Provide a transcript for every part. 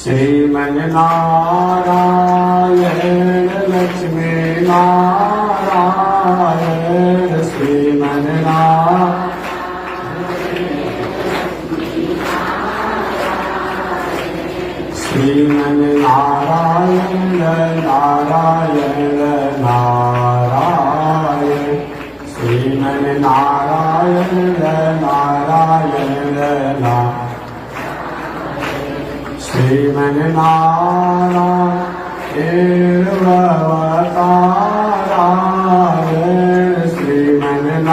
श्रीमन्नारायण लक्ष्मी नारायण श्रीमन्नारायण नारायण नारायण श्रीमन्नारायण नारायण श्रीमन्नारायण अवतारायण श्रीमन्नारायण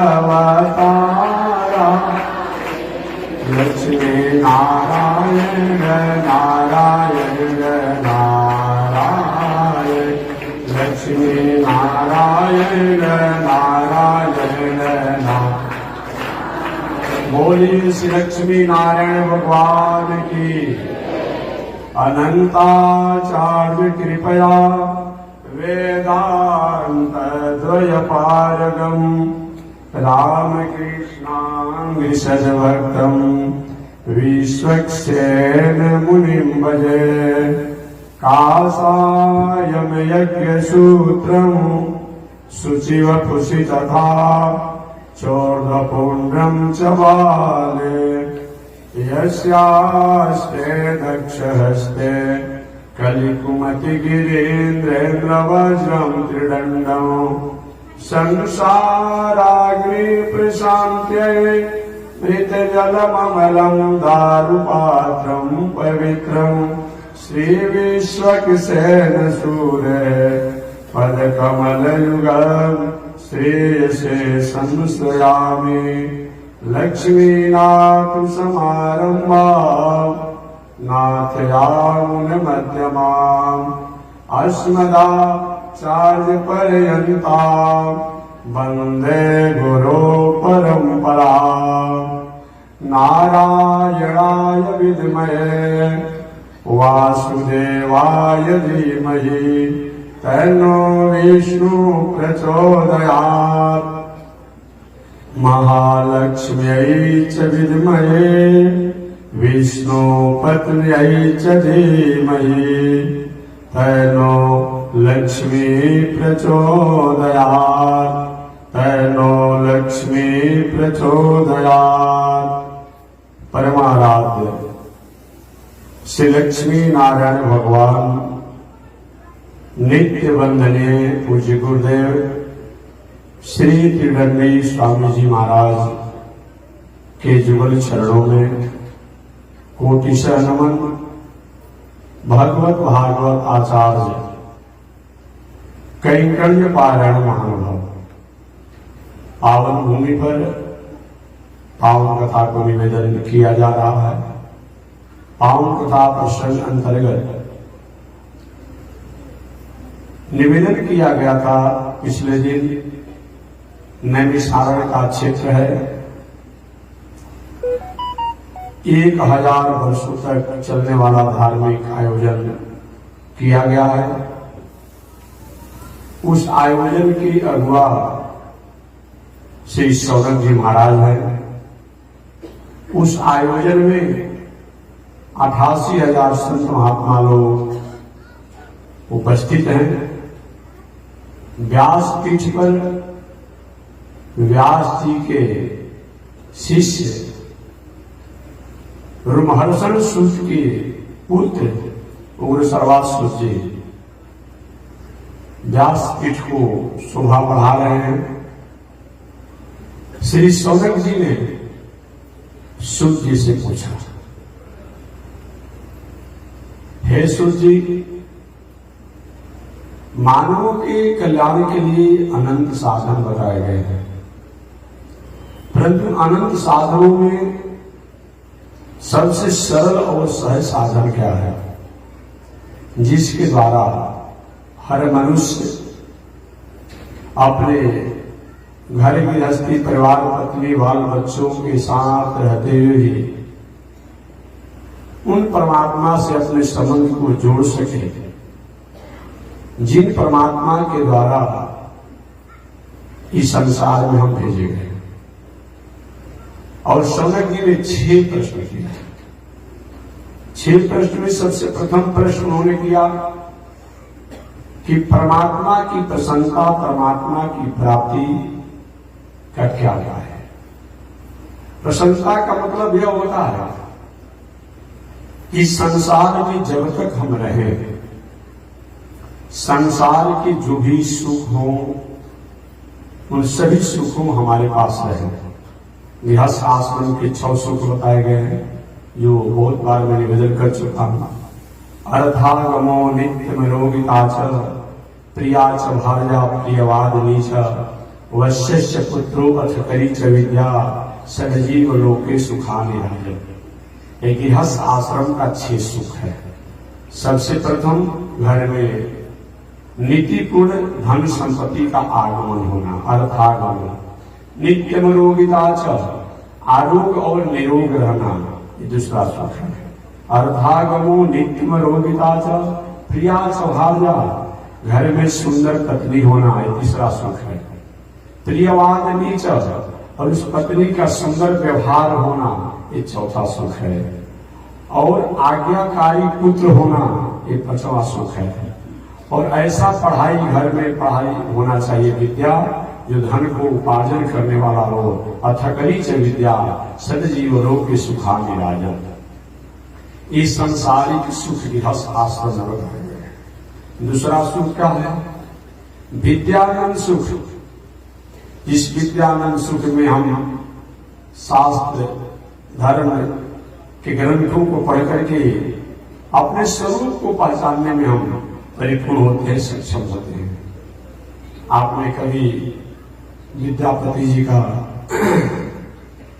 अवतारायण लक्ष्मी नारायण नारायण नारायण लक्ष्मी नारायण नारायण नारायण। बोलिए श्री लक्ष्मी नारायण भगवान की। अनंताचार्य कृपया वेदांत द्वयपारगम रामकृष्णांग्रिसद्भक्तं विश्वक्सेन मुनिं भजे। कासायं यज्ञसूत्रं शुचिवपुषि तथा चोर्ध्वपुण्ड्रं च बाले। यस्यास्ते दक्षहस्ते कलिकुमतिगिरीन्द्रेन्द्रवज्रं त्रिदण्डं संसाराग्नि प्रशान्त्यै मृतजलममलं दारुपात्रं पवित्रं श्रीविश्वक्सेन सूरे पदकमलयुगम् श्रेयसे संश्रयामि। लक्ष्मीनाथ समारम्भाम् नाथयामुनमध्यमाम् अस्मदाचार्यपर्यन्ताम् वन्दे गुरो परम्पराम्। नारायणाय विद्महे वासुदेवाय धीमहि तन्नो विष्णु प्रचोदयात्। महालक्ष्म्यै च विद्महे विष्णुपत्न्यै च धीमहि तन्नो लक्ष्मी प्रचोदयात्। तन्नो लक्ष्मी प्रचोदयात्। परमाराध्य श्री लक्ष्मी नारायण भगवान नित्य वंदनीय पूज्य गुरुदेव श्री त्रिदंडी स्वामी जी महाराज के जुगल चरणों में कोटिशः नमन। भगवत भागवत आचार्य कैंकर्य पारायण महानुभाव पावन भूमि पर पावन कथा को निवेदन किया जा रहा है। पावन कथा प्रसंग अंतर्गत निवेदन किया गया था पिछले दिन नैमिषारण्य का क्षेत्र है। 1000 वर्षों तक चलने वाला धार्मिक आयोजन किया गया है। उस आयोजन की अगुवा श्री सौनक जी महाराज हैं। उस आयोजन में 88,000 संत महात्मा लोग उपस्थित हैं। व्यास पीठ पर व्यास जी के शिष्य रोमहर्षण सूत के पुत्र उग्र सर्वासुर जी व्यास पीठ को शोभा बढ़ा रहे हैं। श्री सौनक जी ने सूत जी से पूछा, हे सूत जी, मानवों के कल्याण के लिए अनंत साधन बताए गए हैं, परंतु अनंत साधनों में सबसे सरल और सहज साधन क्या है जिसके द्वारा हर मनुष्य अपने घर गृहस्थी परिवार पत्नी बाल बच्चों के साथ रहते हुए ही उन परमात्मा से अपने संबंध को जोड़ सके, जिन परमात्मा के द्वारा इस संसार में हम भेजे गए। और सौनक जी ने 6 प्रश्न किए। 6 प्रश्न में सबसे प्रथम प्रश्न उन्होंने किया कि परमात्मा की प्रसन्नता, परमात्मा की प्राप्ति का क्या है। प्रसन्नता का मतलब यह होता है कि संसार में जब तक हम रहे, संसार के जो भी सुख हो उन सभी सुखों हमारे पास रहे। गृहस्थ आश्रम के 6 सुख बताए गए हैं, जो बहुत बार मैं निवेदन कर चुका हूं। अर्धागमो नित्यमरोगिता च, प्रिया च भार्या प्रियवादिनी च, वश्यस्य पुत्रो अथ करी च विद्या, सदजीव लोके सुखानि राजन्। एक गृहस्थ आश्रम का 6 सुख है। सबसे प्रथम घर में नीतिपूर्ण धन संपत्ति का आगमन होना, अर्थागमन। नित्यमरोगिता च, आरोग्य और निरोग रहना, ये दूसरा सुख है। अर्धागमो नित्यमरोगिता च, प्रिया च भार्या, घर में सुंदर पत्नी होना, ये तीसरा सुख है। प्रियवादिनी च, और उस पत्नी का सुंदर व्यवहार होना, ये चौथा सुख है। और आज्ञाकारी पुत्र होना, ये 5वां सुख है। और ऐसा पढ़ाई, घर में पढ़ाई होना चाहिए, विद्या जो धन को उपार्जन करने वाला हो। अथकरी च विद्या, सदजीव लोके सुखानि राजन्। इस सांसारिक सुख गृहस्थ आश्रम में बताए गए। दूसरा सुख क्या है? विद्यानंद सुख। इस विद्यानंद सुख में हम शास्त्र धर्म के ग्रंथों को पढ़ करके अपने स्वरूप को पहचानने में हम परिपूर्ण होते हैं, सक्षम होते हैं। आपने कभी विद्यापति जी का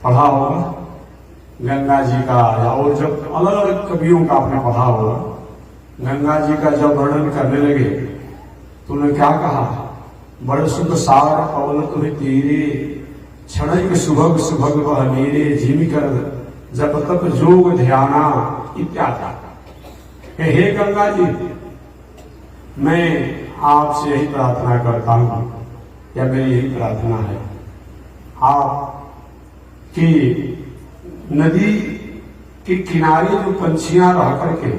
पढ़ा होगा, गंगा जी का, या और जब अलग अलग कवियों का आपने पढ़ा होगा। गंगा जी का जब वर्णन करने लगे तो उन्होंने क्या कहा? बड़ सुख सार पवन तुम्हें तीरे, क्षणिक सुभग सुभग वह नीरे, जिमि कर जब तक जोग ध्याना इत्यादि। हे गंगा जी, मैं आपसे यही प्रार्थना करता हूं, या मेरी यही प्रार्थना है, आप की नदी के किनारे जो पंछियां रह करके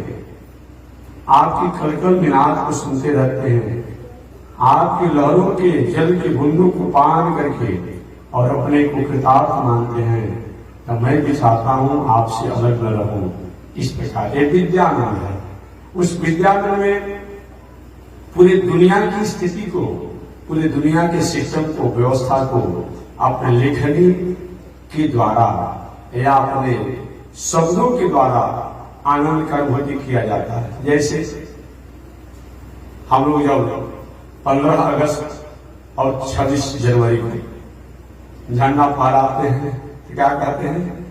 आपकी कलकल मिनाद को सुनते रहते हैं, आपकी लहरों के जल के बूंदों को पान करके और अपने को कृतार्थ मानते हैं, तो मैं भी चाहता हूं आपसे अलग न रहूं। इस प्रकार ये विद्यानंद है। उस विद्यानंद में पूरी दुनिया की स्थिति को, पूरी दुनिया के सिस्टम को, व्यवस्था को अपने लेखनी के द्वारा या अपने शब्दों के द्वारा आनंद का अनुभूति किया जाता है। जैसे हम लोग जब 15 अगस्त और 26 जनवरी को झंडा फहराते हैं तो क्या कहते हैं?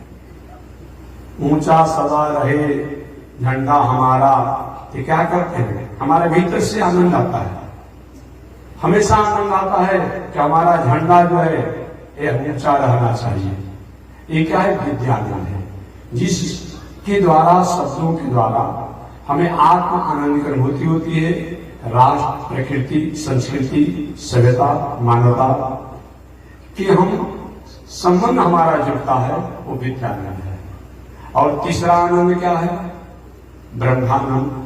ऊंचा सदा रहे झंडा हमारा। तो क्या करते हैं? हमारे भीतर से आनंद आता है, हमेशा आनंद आता है कि हमारा झंडा जो है यह ऊंचा रहना चाहिए। ये क्या है? विद्यानंद है, जिसके द्वारा, शब्दों के द्वारा हमें आत्म आनंद की अनुभूति होती है। राष्ट्र, प्रकृति, संस्कृति, सभ्यता, मानवता कि हम संबंध हमारा जुड़ता है, वो विद्यानंद है। और तीसरा आनंद क्या है? ब्रह्मानंद।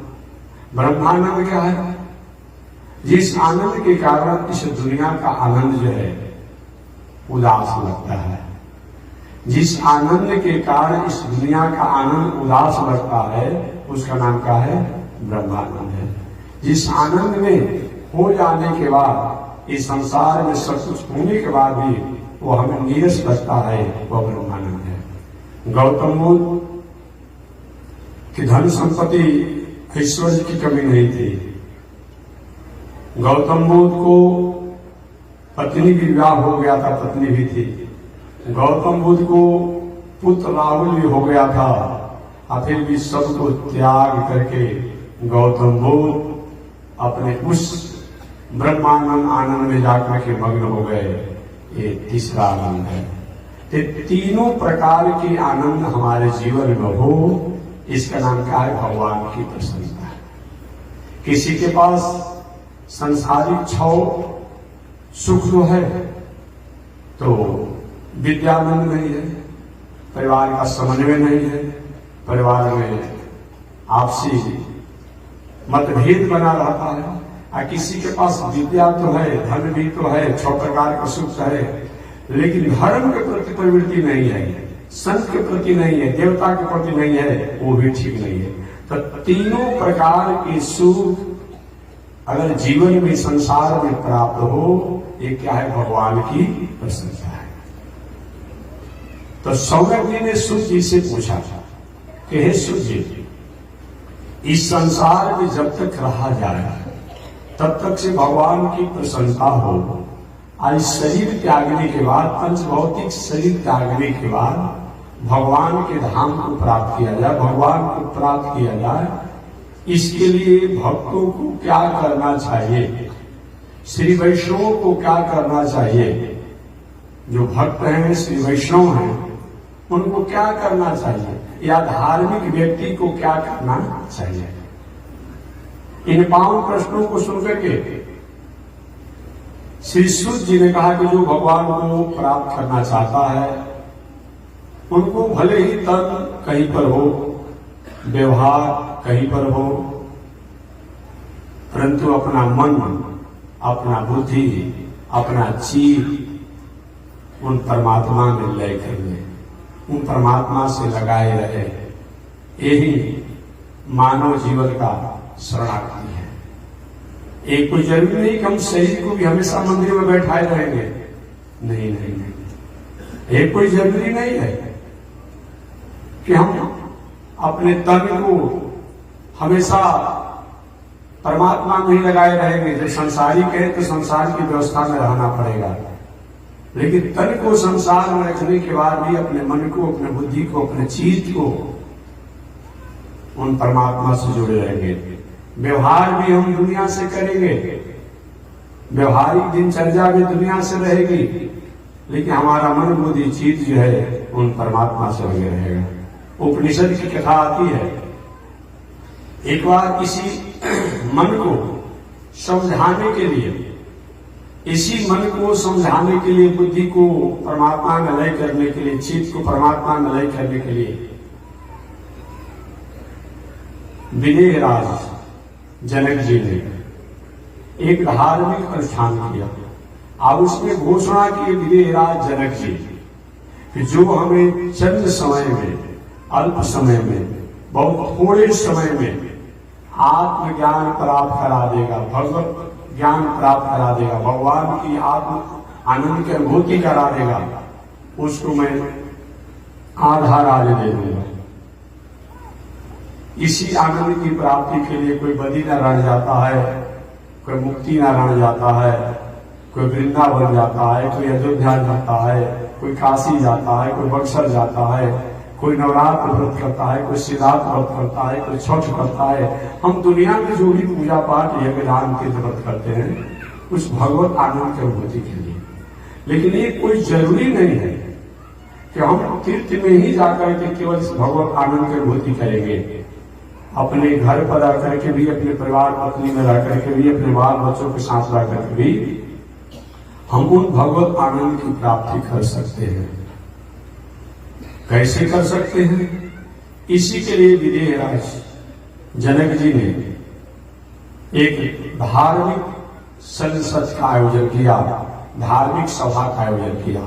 ब्रह्मानंद क्या है? जिस आनंद के कारण इस दुनिया का आनंद जो है उदास लगता है, जिस आनंद के कारण इस दुनिया का आनंद उदास लगता है, उसका नाम क्या है? ब्रह्मानंद है। जिस आनंद में हो जाने के बाद, इस संसार में सब कुछ होने के बाद भी वो हमें नीरस लगता है, वह ब्रह्मानंद है। गौतम बुद्ध की धन संपत्ति, ऐश्वर्य की कमी नहीं थी। गौतम बुद्ध को पत्नी भी विवाह हो गया था, पत्नी भी थी। गौतम बुद्ध को पुत्र राहुल भी हो गया था, और फिर भी सबको त्याग करके गौतम बुद्ध अपने उस ब्रह्मानंद आनंद में जाकर के मग्न हो गए। ये तीसरा आनंद है। तो तीनों प्रकार के आनंद हमारे जीवन में हो, इसका नाम क्या है? भगवान की प्रसन्नता है। किसी के पास संसारिक 6 सुख जो है तो विद्यानंद नहीं है, परिवार का समन्वय नहीं है, परिवार में आपसी मतभेद बना रहता है। किसी के पास विद्या तो है, धन भी तो है, 6 प्रकार का सुख है, लेकिन धर्म के प्रति प्रवृत्ति नहीं है, संत के प्रति नहीं है, देवता के प्रति नहीं है, वो भी ठीक नहीं है। तो तीनों प्रकार के सुख अगर जीवन में संसार में प्राप्त हो, ये क्या है? भगवान की प्रशंसा है। तो सौनक जी ने सूत जी से पूछा कि हे सूत जी, इस संसार में जब तक रहा जाए तब तक से भगवान की प्रसन्नता हो। आज शरीर त्यागने के बाद, पंच भौतिक शरीर त्यागने के बाद भगवान के धाम को प्राप्त किया जाए, भगवान को प्राप्त किया जाए, इसके लिए भक्तों को क्या करना चाहिए? श्री वैष्णव को क्या करना चाहिए? जो भक्त हैं, श्री वैष्णव हैं, उनको क्या करना चाहिए? या धार्मिक व्यक्ति को क्या करना चाहिए? इन 5 प्रश्नों को सुनकर के श्री सूत जी ने कहा कि जो भगवान को प्राप्त करना चाहता है, उनको भले ही तन कहीं पर हो, व्यवहार कहीं पर हो, परंतु अपना मन, अपना बुद्धि, अपना चित्त उन परमात्मा में लय कर ले, उन परमात्मा से लगाए रहे। यही मानव जीवन का शरणागति है। एक कोई जरूरी नहीं कि हम शरीर को भी हमेशा मंदिर में बैठाए रहेंगे, नहीं नहीं नहीं। एक कोई जरूरी नहीं है कि हम अपने तन को हमेशा परमात्मा में ही लगाए रहेंगे। जब संसारी कहे तो संसार की व्यवस्था में रहना पड़ेगा, लेकिन तन को संसार में रखने के बाद भी अपने मन को, अपने बुद्धि को, अपने चित्त को उन परमात्मा से जुड़े रहेंगे। व्यवहार भी हम दुनिया से करेंगे, व्यवहारिक दिनचर्या भी दुनिया से रहेगी, लेकिन हमारा मन, बुद्धि, चित्त जो है उन परमात्मा से लगे रहेगा। उपनिषद की कथा आती है, एक बार किसी मन को समझाने के लिए, इसी मन को समझाने के लिए, बुद्धि को परमात्मा में लय करने के लिए, चित्त को परमात्मा में लय करने के लिए विदेह राज जनक जी ने एक धार्मिक अनुष्ठान किया। अब उसमें घोषणा की विदेह राज जनक जी कि जो हमें चंद समय में, अल्प समय में, बहुत थोड़े समय में आत्मज्ञान प्राप्त करा देगा, भगवत ज्ञान प्राप्त करा देगा, भगवान की आत्म आनंद की अनुभूति करा देगा, उसको मैं आधा राज दे दूंगा। इसी आनंद की प्राप्ति के लिए कोई बद्रीनारायण जाता है, कोई मुक्ति नारायण जाता है, कोई वृंदावन जाता है, कोई अयोध्या जाता है, कोई काशी जाता है, कोई बक्सर जाता है, कोई नवरात्र व्रत करता है, कोई सिद्धार्थ व्रत करता है, कोई छठ करता है। हम दुनिया में जो भी पूजा पाठ, यज्ञ, दान, तीर्थ व्रत करते हैं उस भगवत आनंद की अनुभूति के लिए। लेकिन ये कोई जरूरी नहीं है कि हम तीर्थ में ही जाकर के केवल इस भगवत आनंद की अनुभूति करेंगे। अपने घर पर रह करके भी, अपने परिवार पत्नी में रह करके भी, अपने बाल बच्चों के साथ रह करके भी हम उन भगवत आनंद की प्राप्ति कर सकते हैं। कैसे कर सकते हैं? इसी के लिए विदेह राज जनक जी ने एक धार्मिक संसद का आयोजन किया, धार्मिक सभा का आयोजन किया,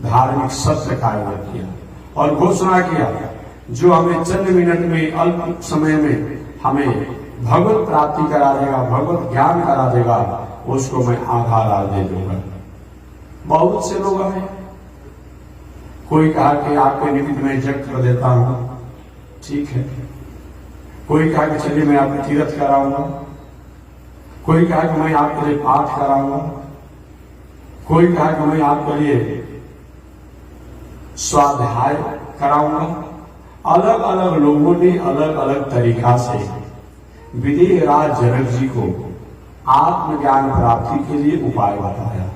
धार्मिक सत्र का आयोजन किया और घोषणा किया, जो हमें चंद मिनट में, अल्प समय में हमें भगवत प्राप्ति करा देगा, भगवत ज्ञान करा देगा, उसको मैं आधा राज दे दूंगा। बहुत से लोग आए, कोई कहा कि आपके निमित्त में यज्ञ कर देता हूं, ठीक है। कोई कहा कि चलिए मैं आपके तीर्थ कराऊंगा, कोई कहा कि मैं आपके लिए पाठ कराऊंगा, कोई कहा कि मैं आपके लिए स्वाध्याय कराऊंगा। अलग अलग लोगों ने अलग अलग तरीका से विदेह राज जनक जी को आत्मज्ञान प्राप्ति के लिए उपाय बताया,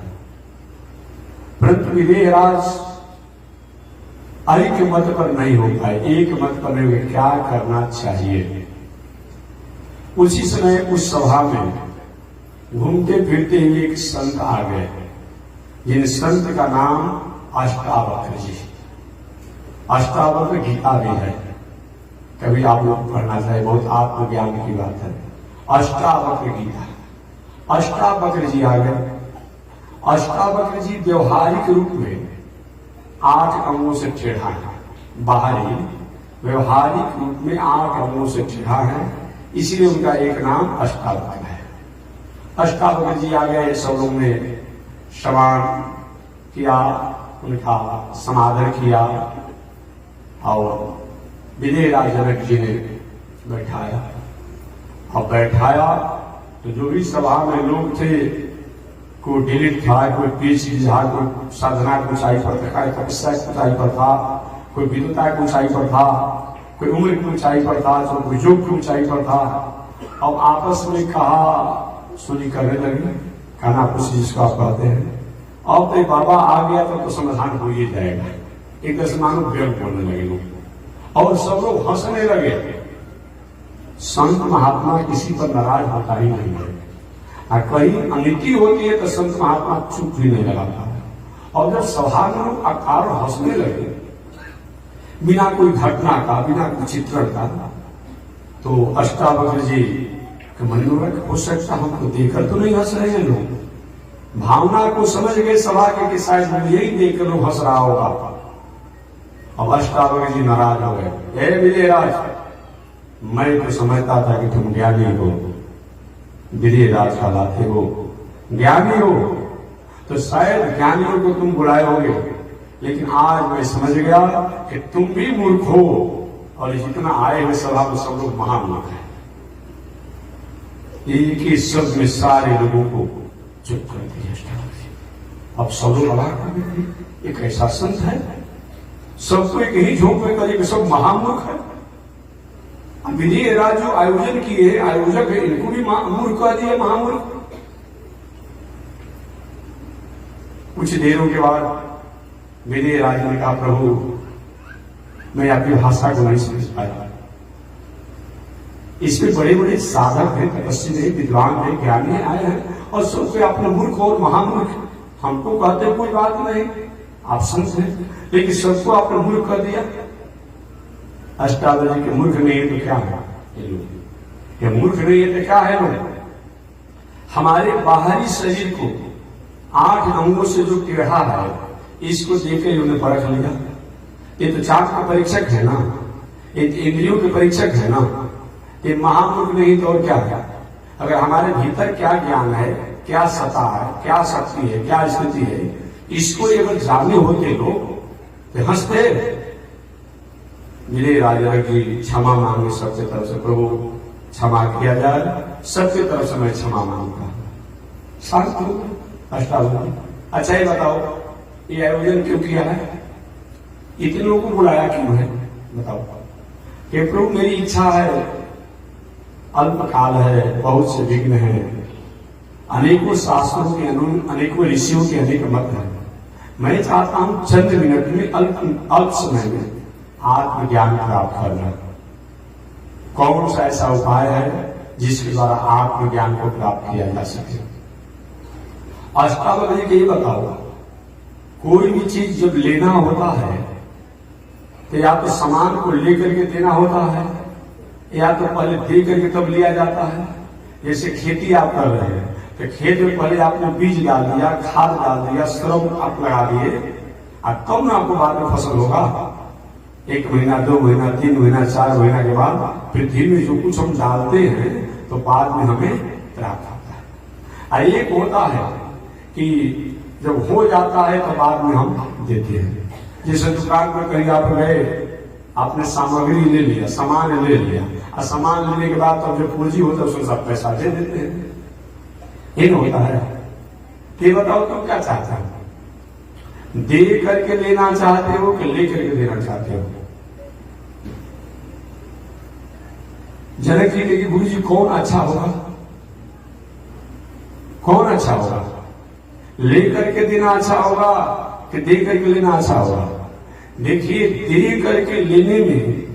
परंतु विदेह राज एक मत पर नहीं हो पाए, एक मत पर नहीं। क्या करना चाहिए? उसी समय उस सभा में घूमते फिरते हुए एक संत आ गए, जिन संत का नाम अष्टावक्र जी। अष्टावक्र गीता भी है, कभी आप लोग पढ़ना चाहिए, बहुत आत्मज्ञान की बात है। अष्टावक्र गीता, अष्टावक्र जी आ गए। अष्टावक्र जी व्यवहारिक रूप में 8 अंगों से टेढ़ा है, बाहरी व्यवहारिक रूप में 8 अंगों से टेढ़ा है, इसलिए उनका एक नाम अष्टावक्र है। अष्टावक्र जी आ गए, सब लोग ने सम्मान किया, उनका समादर किया और विदेहराज जनक जी ने बैठाया। अब बैठाया तो जो भी सभा में लोग थे, कोई डिलीट था, कोई पीएचडी था, कोई साधना की ऊंचाई पर था, कोई तपस्या की ऊंचाई पर था, कोई विद्वता की ऊंचाई पर था, कोई उम्र की ऊंचाई पर था, तो कोई योग की ऊंचाई पर था। अब आपस में कहा सुनी करने लगे, खाना खुशी जिसको आप कहते हैं। अब तो बाबा आ गया तो समाधान हो ही जाएगा। एक तरह से मानो व्यंग बोलने लगे लोग और सब लोग हंसने लगे। संत महात्मा किसी पर नाराज होता ही नहीं है, और कहीं अनिति होती है तो संत महात्मा चुप भी नहीं लगाता। और जब सभा में लोग अकार हंसने लगे बिना कोई घटना का, बिना कोई चित्रण का, तो अष्टावक्र जी के मन में हो सकता हमको देखकर तो नहीं हंस रहे हैं लोग, भावना को समझ गए सभा के कि शायद यही देखकर लोग हंस रहा होगा। अब अष्टावक्र जी नाराज हो गए। हे विदेहराज, मैं तो समझता था कि तुम ज्ञानी हो, विदेहराज कहलाते हो, ज्ञानी हो, तो शायद ज्ञानियों को तुम बुलाए होगे, लेकिन आज मैं समझ गया कि तुम भी मूर्ख हो और जितना आए हुए सभा में सब लोग महामूर्ख हैं। एक ही शब्द में सारे लोगों को चुप कर दिया। अब सब लोग अवाक कर गए, एक ऐसा संत है, सबको एक ही झोंक में कहे कि सब महामूर्ख है। विदेहराज जो आयोजन किए, आयोजक है, इनको भी मूर्ख कह दिया, महामूर्ख। कुछ देरों के बाद विदेहराज ने कहा, प्रभु मैं आपकी भाषा को नहीं समझ पाया, इसमें बड़े बड़े साधक हैं, तपस्वी हैं, विद्वान हैं, ज्ञानी आए हैं और सबसे अपने मूर्ख और महामूर्ख हमको कहते कोई बात नहीं, आप संत हैं, लेकिन सबको आपने मूर्ख कर दिया। अष्टावक्र के मूर्ख नहीं है तो क्या है, ये मूर्ख नहीं है तो क्या है लोग। हमारे बाहरी शरीर को 8 अंगों से जो टेढ़ा है, इसको देखे उन्हें परख लिया। ये तो चाक का परीक्षक है ना, ये इंद्रियों के परीक्षक है ना, ये महामूर्ख नहीं तो और क्या है। अगर हमारे भीतर क्या ज्ञान है, क्या सत्ता है, क्या शक्ति है, क्या स्थिति है, इसको अगर जानने होते लोग तो हंसते। विदेहराज की क्षमा मांगे सबके तरफ से, प्रभु क्षमा किया जाए, सबके तरफ से मैं क्षमा मांगता। शांत हो अष्टावक्र। अच्छा ये बताओ, ये आयोजन क्यों किया है, इतने लोगों को बुलाया क्यों है, बताओ। कि प्रभु मेरी इच्छा है, अल्पकाल है, बहुत से विघ्न है, अनेकों शास्त्रों के अनेकों ऋषियों के अनेक मत है, मैं चाहता हूं चंद मिनट में अल्प समय में आत्मज्ञान प्राप्त करना। कौन सा ऐसा उपाय है जिसके द्वारा आत्मज्ञान को प्राप्त किया जा सके। अष्टावक्र जी को ये बताओ, कोई भी चीज जब लेना होता है तो या तो सामान को लेकर के देना होता है, या तो पहले दे करके तब लिया जाता है। जैसे खेती आप कर रहे हैं तो खेत में पहले आपने बीज डाल दिया, खाद डाल दिया, श्रम आप लगा दिए, और तब ना आपको बाद में फसल होगा। 1 महीना, 2 महीना, 3 महीना, 4 महीना के बाद पृथ्वी में जो कुछ हम डालते हैं तो बाद में हमें प्राप्त होता है। और एक होता है कि जब हो जाता है तो बाद में हम देते हैं। जैसे दुकान पर कहीं आप गए, आपने सामग्री ले लिया, सामान ले लिया, और सामान लेने के बाद तब जब पूंजी होता है उसमें सब पैसा दे देते हैं, ये होता है। ये बताओ तुम क्या चाहते हो, दे करके लेना चाहते हो कि ले करके देना चाहते हो। जनक जी के गुरु जी कौन अच्छा होगा, कौन अच्छा होगा, ले करके देना अच्छा होगा कि दे करके लेना अच्छा होगा। देखिए, दे करके लेने में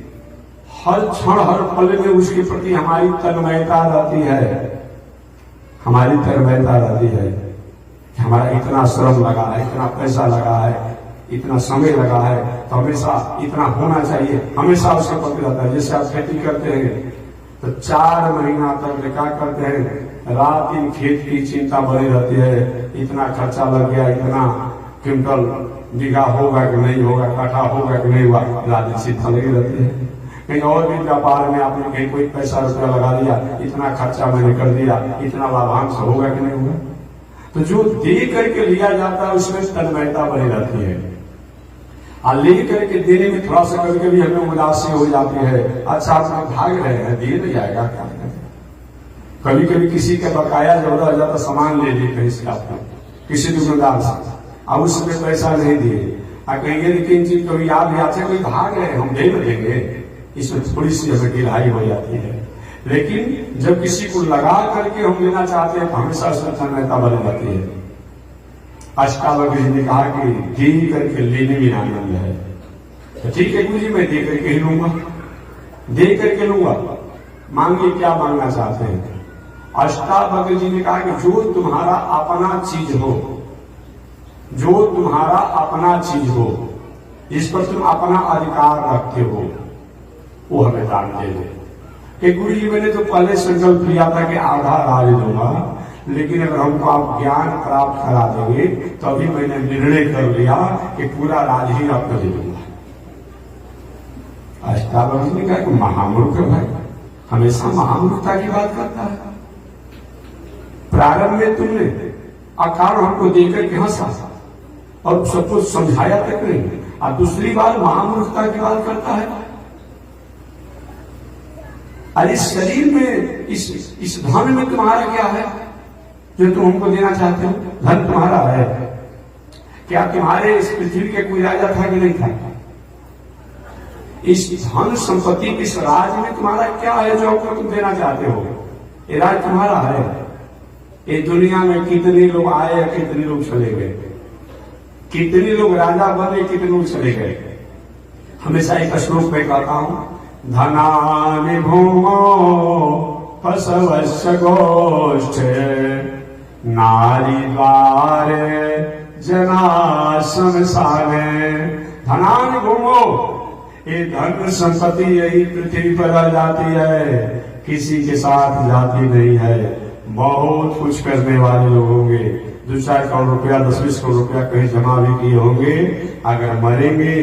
हर क्षण हर पल में उसके प्रति हमारी तन्मयता रहती है, हमारी तन्मयता रहती है। हमारा इतना श्रम लगा है, इतना पैसा लगा है, इतना समय लगा है तो हमेशा इतना होना चाहिए, हमेशा उसका पत्र रहता है। जैसे आप खेती करते हैं तो 4 महीना तक क्या करते हैं, रात दिन खेत की चिंता बनी रहती है, इतना खर्चा लग गया, इतना क्विंटल बीघा होगा कि नहीं होगा, काठा होगा कि नहीं होगा, रात दिन चिंता लगी रहती है। कहीं और भी व्यापार में आपने कहीं कोई पैसा रुपया लगा दिया, इतना खर्चा मैंने कर दिया, इतना लाभांश होगा कि नहीं होगा। तो जो दे करके लिया जाता है उसमें तन्मयता बनी रहती है, और ले करके देने में थोड़ा सा करके भी हमें उदासी हो जाती है। अच्छा आप भाग रहे हैं, दिए नहीं जाएगा क्या करें। कभी कभी किसी का बकाया ज्यादा हो जाता, सामान ले लिए कहीं से आपको किसी दुकानदार से, अब उसमें पैसा नहीं दिए, और कहेंगे लेकिन चीज कभी आप यहाँ से कोई भाग रहे हैं, हम दे देंगे, इसमें थोड़ी सी हमें ढिलाई हो जाती है। लेकिन जब किसी को लगा करके हम लेना चाहते हैं तो हमेशा उसमें तन्मयता बनी रहती है। अष्टावक्र जी ने कहा कि दे करके लेने में आनंद है। तो ठीक है गुरु जी, मैं दे करके ही लूंगा, दे करके लूंगा, मांगिए क्या मांगना चाहते हैं। अष्टावक्र जी ने कहा कि जो तुम्हारा अपना चीज हो, जो तुम्हारा अपना चीज हो, जिस पर तुम अपना अधिकार रखते हो, वो हमें दान दे दे। कि गुरु जी मैंने तो पहले संकल्प लिया था कि आधा राज दूंगा, लेकिन अगर हमको आप ज्ञान प्राप्त करा देंगे तो अभी मैंने निर्णय कर लिया कि पूरा राज ही आपको दे दूंगा। अष्टावक्र ने कहा कि महामूर्ख भाई, हमेशा महामूर्खता की बात करता है। प्रारंभ में तुमने अकारण हमको देकर के हंसा और सब कुछ समझाया तक नहीं, और दूसरी बार महामूर्खता की बात करता है। अरे शरीर में इस धन में तुम्हारा क्या है जो तुम हमको देना चाहते हो? धन तुम्हारा है क्या? तुम्हारे इस पृथ्वी के कोई राजा था कि नहीं था? इस धन संपत्ति इस राज में तुम्हारा क्या है जो तुम देना चाहते हो? ये राज तुम्हारा है। ये दुनिया में कितने लोग आए, कितने लोग चले गए, कितने लोग राजा बने, कितने लोग चले गए। हमेशा एक श्लोक में कहता हूं, धनानि भूमो पशवस्य गोष्ठे नारी द्वारे जना शमशाने। धनानि भूमो, ये धन संपत्ति यही पृथ्वी पर आ जाती है, किसी के साथ जाती नहीं है। बहुत कुछ करने वाले लोग होंगे, 2-4 करोड़ रुपया 10-20 करोड़ रुपया कहीं जमा भी किए होंगे, अगर मरेंगे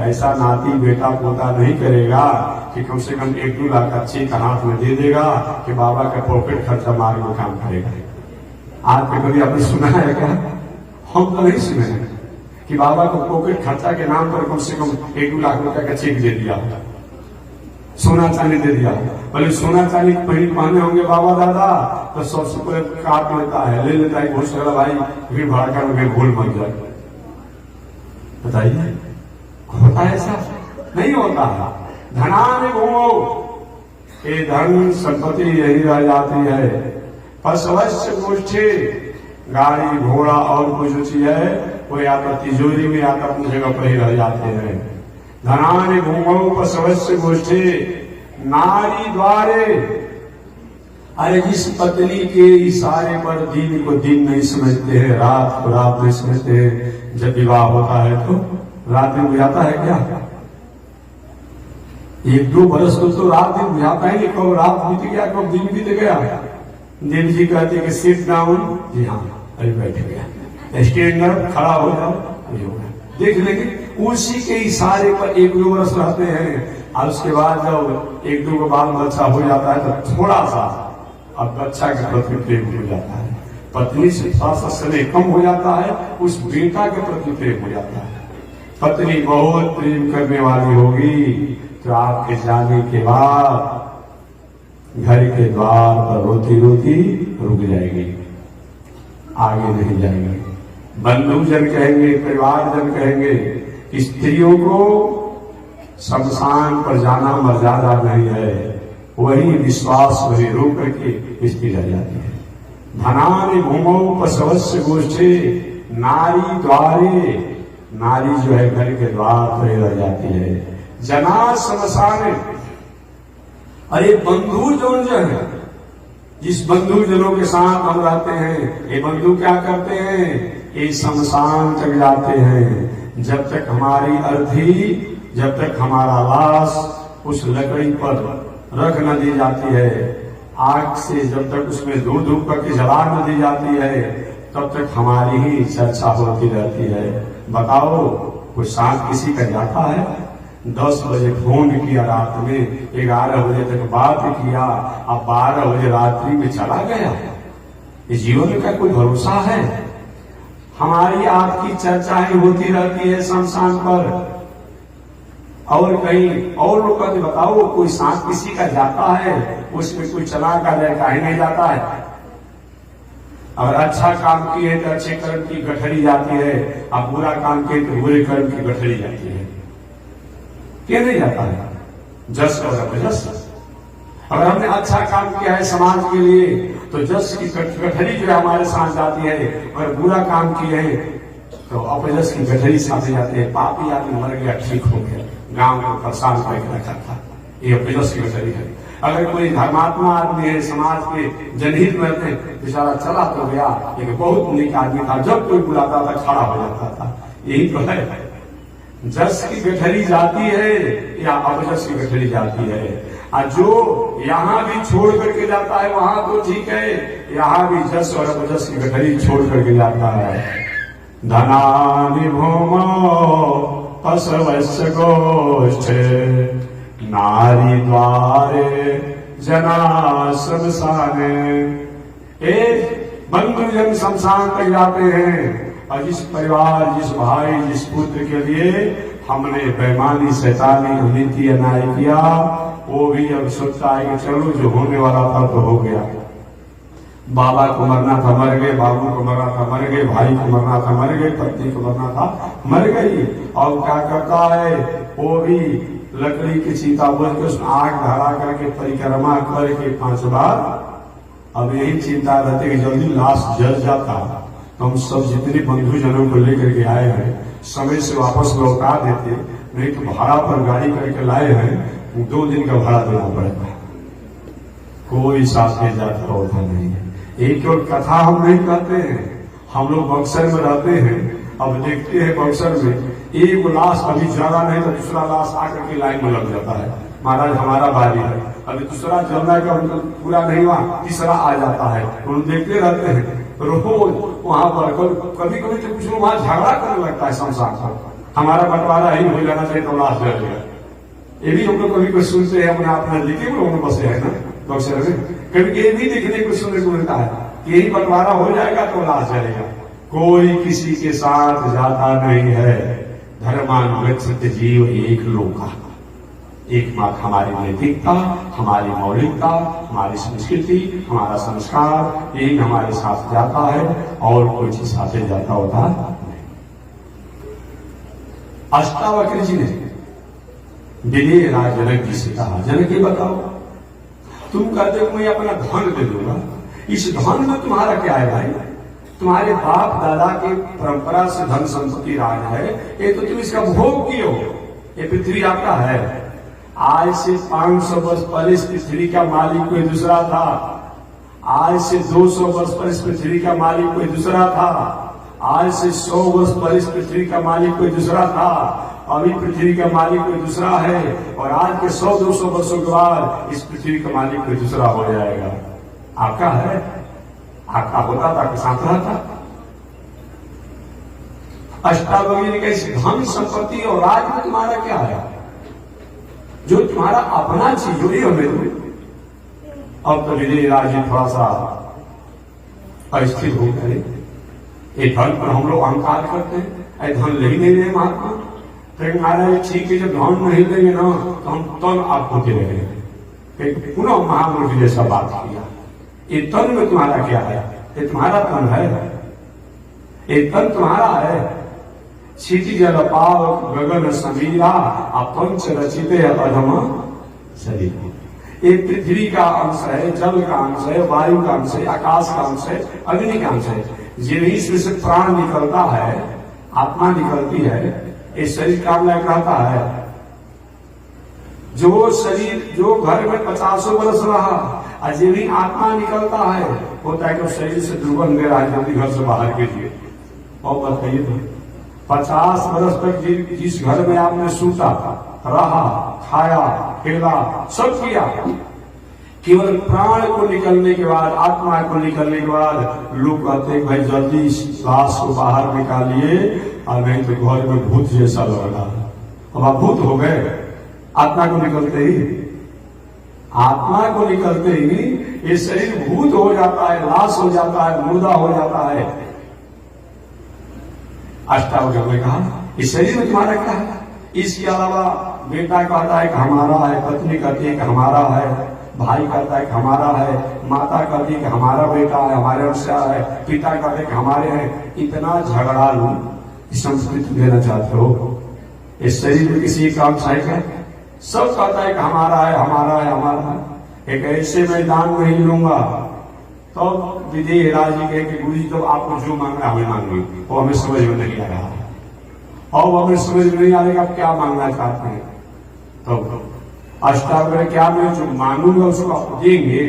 ऐसा नाती बेटा पोता नहीं करेगा कि कम से कम 1-2 लाख का चेक हाथ में दे देगा कि बाबा का पॉकेट खर्चा मारने में काम करेगा। आज पे कभी आपने सुना है क्या? हम तो नहीं सुने हैं कि बाबा को पॉकेट खर्चा के नाम पर कम से कम 1-2 लाख रुपया का चेक दे दिया, सोना चांदी दे दिया। भले सोना चांदी पहने होंगे बाबा दादा तो सबसे पहले काट लेता है, ले लेता है, घोष कर भाई भीड़ भड़का में भूल मच जाए। बताइए होता है ऐसा? नहीं होता है। धनानि भूमो, ये धन संपत्ति यही रह जाती है। पशवस्य गोष्ठी, गाड़ी घोड़ा और कुछ चीज है वो या तो तिजोरी में या तो अपनी जगह पर ही रह जाते हैं। धनानि भूमो पशवस्य गोष्ठी नारी द्वारे। अरे जिस पत्नी के इशारे पर दिन को दिन नहीं समझते हैं, रात को रात नहीं समझते हैं, जब विवाह होता है तो रात दिन बुझाता है क्या? 1-2 बरस तो रात दिन बुझाता है, कब रात बीत गया कब दिन बीत गया। देवी जी कहते हैं कि सिट डाउन, जी हाँ अरे बैठ गया, स्टैंड अप खड़ा हो जाओ, देख लेंगे। उसी के इशारे पर 1-2 वर्ष रहते हैं, और उसके बाद जब 1-2 बाल बच्चा हो जाता है तो थोड़ा सा अब बच्चा के प्रति प्रेम हो जाता है, पत्नी से थोड़ा सा स्नेह कम हो जाता है, उस बेटा के प्रति प्रेम हो जाता है। पत्नी बहुत प्रेम करने वाली होगी तो आपके जाने के बाद घर के द्वार पर रोती रोती रुक जाएगी, आगे नहीं जाएंगे। बंधुजन कहेंगे, परिवारजन कहेंगे, स्त्रियों को शमशान पर जाना मर्यादा नहीं है, वही विश्वास वही रो करके स्त्री रह जाती है। धनानि भूमो पशवस्य गोष्ठी नारी द्वारे, नारी जो है घर के द्वार पर रह जाती है। जना शमशाने, अरे बंधु जो है, जिस बंधु जनों के साथ हम रहते हैं, ये बंधु क्या करते हैं? ये शमशान तक जाते हैं। जब तक हमारी अर्थी, जब तक हमारा लाश उस लकड़ी पर रख न दी जाती है, आग से जब तक उसमें धूप धूप करके जला न दी जाती है, तब तक हमारी ही चर्चा होती रहती है। बताओ, कोई सांप किसी का जाता है? 10 बजे फोन किया रात में, 11 बजे तक बात किया, अब 12 बजे रात्रि में चला गया। इस जीवन का कोई भरोसा है? हमारी आपकी चर्चाएं होती रहती है शमशान पर और कहीं और लोग कहते, बताओ कोई सांप किसी का जाता है, उसमें कोई चला कर जाए, काहे नहीं जाता है? अगर अच्छा काम किए तो अच्छे कर्म की गठरी जाती है, अब बुरा काम किए तो बुरे कर्म की गठरी जाती है। क्यों नहीं जाता है? जस और अपजस। अगर हमने अच्छा काम किया है समाज के लिए तो जस की गठरी जो है हमारे साथ जाती है, और बुरा काम किए है तो अपजस की गठरी साथ जाती है। पापी आदमी मर गया, ठीक हो गया, गांव को परेशान करके रखा था, ये अपजस की गठरी है। अगर कोई धर्मात्मा आदमी है, समाज के जनहित में बेचारा चला तो गया, एक बहुत नेक आदमी था, जब कोई बुलाता था खड़ा हो जाता था। यही तो है, जस की गठरी जाती है या अपजस की गठरी जाती है। और जो यहाँ भी छोड़ करके जाता है वहां तो ठीक है, यहाँ भी जस और अपजस की गठरी छोड़ करके जाता है। धनानि भूमो पशवस्य गोष्ठे, नारी द्वारे जना शमशाने। बंधु जन शमशान तक जाते हैं, और जिस परिवार, जिस भाई, जिस पुत्र के लिए हमने बेईमानी, शैतानी, नीति अन्याय किया, वो भी अब सोचता है कि चलो जो होने वाला था तो हो गया। बाबा को मरना था मर गए, बाबू को मरना था मर गए, भाई को मरना था मर गए, पत्नी को मरना था मर गई। और क्या करता है, वो भी लकड़ी की चिता बोल के उसमें आग धरा करके परिक्रमा करके 5 बार। अब यही चिंता रहती कि जल्दी लाश जल जाता तो हम सब जितने बंधुजनों को लेकर के आए हैं समय से वापस लौटा देते, नहीं तो भाड़ा पर गाड़ी करके लाए हैं 2 दिन का भाड़ा देना पड़ेगा। कोई साथ में जाता होता नहीं है। एक और कथा हम नहीं कहते हैं, हम लोग बक्सर में रहते हैं, अब देखते हैं बक्सर में एक लाश अभी जला नहीं तो दूसरा लाश आकर के लाइन में लग जाता है, महाराज हमारा बारी है, अभी दूसरा जलना का पूरा नहीं हुआ, तीसरा आ जाता है। हम देखते रहते हैं रोज वहां पर। कभी कभी तो कुछ लोग वहां झगड़ा करने लगता है शमशान पर, हमारा बंटवारा ही हो जाना चाहिए तो लाश जल गया। ये भी हम लोग कभी कुछ सुनते हैं, अपने आप नजदीकी लोगों में बसे है ना बक्सर में, कभी ये भी देखने को सुनने को मिलता है कि यही बंटवारा हो जाएगा तो लाश जलेगा। कोई किसी के साथ जाता नहीं है। धर्मानुगत जीव एक लोका, एकमात्र हमारी नैतिकता, हमारी मौलिकता, हमारी संस्कृति, हमारा संस्कार, यही हमारे साथ जाता है और कोई चीज साथ जाता होता नहीं। अष्टावक्र जी ने विदेह राज जनक जी से कहा, जनक ये बताओ, तुम कहते हो मैं अपना धन दे दूंगा, इस धन में तुम्हारा क्या है भाई? तुम्हारे बाप दादा के परंपरा से धन संपत्ति राज है, ये तो तुम इसका भोग किए हो, ये पृथ्वी आपका है। आज से 500 वर्ष पहले इस पृथ्वी का मालिक कोई दूसरा था, आज से 200 वर्ष पहले इस पृथ्वी का मालिक कोई दूसरा था, आज से 100 वर्ष पहले इस पृथ्वी का मालिक कोई दूसरा था, अभी पृथ्वी का मालिक कोई दूसरा है, और आज के 100-200 वर्षों के बाद इस पृथ्वी का मालिक कोई दूसरा हो जाएगा। आपका है, आपका होता था, आपके साथ रहता। अष्टावक्र ने कहा धन संपत्ति और राज में तुम्हारा क्या है? जो तुम्हारा अपना चीज हो हमें। अब तो विजय राज जी थोड़ा सा अस्थिर हो गए, ये धन पर हम लोग अहंकार करते हैं, धन ले ही नहीं रहे महात्मा, फिर महाराज ठीक है जब धन नहीं देंगे ना तो हम तन आपको दे रहे हैं। पुनः महामूर्ति जैसा बात किया, ये तन में तुम्हारा क्या है? ये तुम्हारा तन है, ये तन तुम्हारा है। क्षिति जल पाव गगन समीरा पंच रचिते अधम शरीर। ये पृथ्वी का अंश है, जल का अंश है, वायु का अंश है, आकाश का अंश है, अग्नि का अंश है। जिन्हीं से प्राण निकलता है, आत्मा निकलती है, ये शरीर काम लायक रहता है। जो शरीर जो घर में 50 वर्ष रहा, और जिन्हीं आत्मा निकलता है, होता है कि शरीर से दुर्गंध दे रहा है, जल्दी घर से बाहर कीजिए। और बताइए तो 50 वर्ष तक जिस घर में आपने सूता, रहा, खाया, खेला, सब किया, केवल प्राण को निकलने के बाद, आत्मा को निकलने के बाद लोग कहते हैं भाई जल्दी इस श्वास को बाहर निकालिए, और नहीं तो घर में भूत जैसा लग रहा है। अब आप भूत हो गए आत्मा को निकलते ही। आत्मा को निकलते ही ये शरीर भूत हो जाता है, लाश हो जाता है, मुर्दा हो जाता है। अष्टावक्र ने कहा इस शरीर में तुम्हारा क्या है? इसके अलावा बेटा कहता है कि हमारा है, पत्नी कहती है कि हमारा है, भाई कहता है कि हमारा है, माता कहती है कि हमारा बेटा है, हमारे वंशा है, पिता कहते हैं कि हमारे हैं। इतना झगड़ा लू संस्कृति देना चाहते हो? इस शरीर में किसी काम है क्या? सब कहता है कि हमारा है, हमारा है, हमारा है। एक ऐसे मैदान में ही लूंगा तो विजय राजी कहे कि गुरु जी तो आपको जो मांगना हमें मांगे, वो हमें समझ में नहीं आ रहा है, और वो हमें समझ में नहीं आ रहा आप क्या मांगना चाहते हैं। तो अष्टावक्र क्या मैं जो मांगूंगा उसको आप देंगे?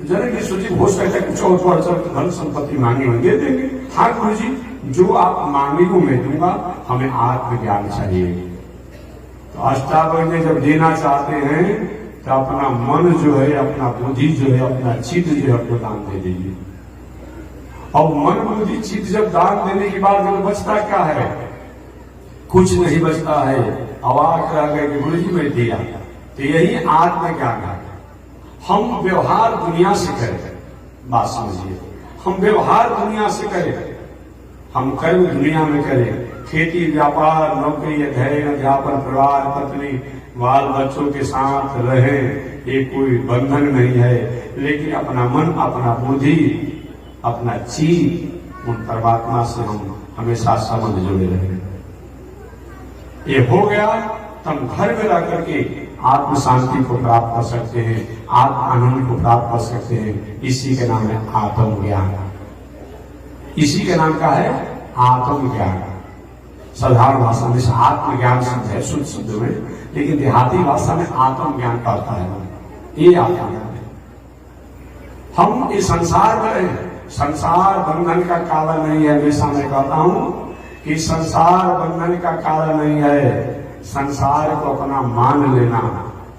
जरा की सोची, हो सकता है कुछ और धन संपत्ति मांगे दे देंगे। हाँ गुरु जी जो आप मांगे को मैं दूंगा, हमें आत्मज्ञान चाहिए। तो अष्टावक्र ने जब देना चाहते हैं तो अपना मन जो है, अपना बुद्धि जो है, अपना चित्त जो है अपना दान दे दीजिए। और मन बुद्धि चित्त जब दान देने के बाद जब बचता क्या है? कुछ नहीं बचता है। अवाक रह गए कि गुरु जी मैं दिया। तो यही आत्मज्ञान है। हम व्यवहार दुनिया से करें, बात समझिए, हम व्यवहार दुनिया से करें, हम कर्म दुनिया में करें, खेती, व्यापार, नौकरी, अध्ययन, अध्यापन, परिवार, पत्नी, बाल बच्चों के साथ रहे, ये कोई बंधन नहीं है। लेकिन अपना मन, अपना बुद्धि, अपना चित्त उन परमात्मा से हम हमेशा संबंध जुड़े रहे। ये हो गया तो हम घर में रह करके आत्म शांति को प्राप्त कर सकते हैं, आत्म आनंद को प्राप्त कर सकते हैं। इसी के नाम है आत्मज्ञान। इसी के नाम का है आत्मज्ञान। साधारण भाषा में आत्मज्ञान शब्द है शुद्ध शब्द में, लेकिन देहाती भाषा में आत्मज्ञान का अर्थ है ये आत्मज्ञान है। हम इस संसार में, संसार बंधन का कारण नहीं है। हमेशा मैं कहता हूं कि संसार बंधन का कारण नहीं है। संसार को अपना मान लेना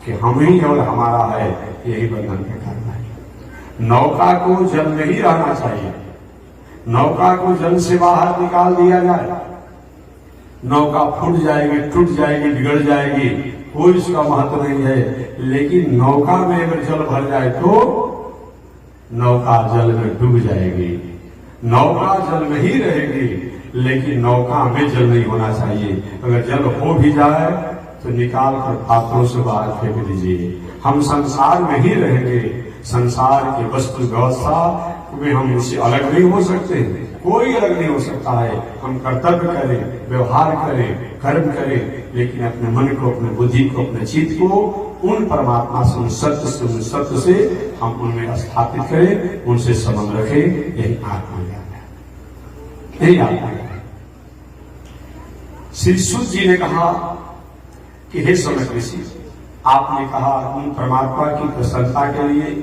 कि हम ही और हमारा है, यही बंधन का कारण है। नौका को जल में ही रहना चाहिए। नौका को जल से बाहर निकाल दिया जाए, नौका फूट जाएगी, टूट जाएगी, बिगड़ जाएगी, कोई उसका महत्व नहीं है। लेकिन नौका में अगर जल भर जाए तो नौका जल में डूब जाएगी। नौका जल में ही रहेगी, लेकिन नौका में जल नहीं होना चाहिए। अगर जल हो भी जाए तो निकाल कर पात्रों से बाहर फेंक दीजिए। हम संसार में ही रहेंगे। संसार की वस्तु व्यवस्था में हम इससे अलग नहीं हो सकते, कोई अलग नहीं हो सकता है। हम कर्तव्य करें, व्यवहार करें, कर्म करें, लेकिन अपने मन को, अपने बुद्धि को, अपने चित्त को उन परमात्मा से, उन सत्य से हम उनमें स्थापित करें, उनसे संबंध रखें। यही आत्मज्ञान है, यही आत्मज्ञान है। श्री सूत जी ने कहा कि हे समय ऋषि, आपने कहा उन परमात्मा की प्रसन्नता के लिए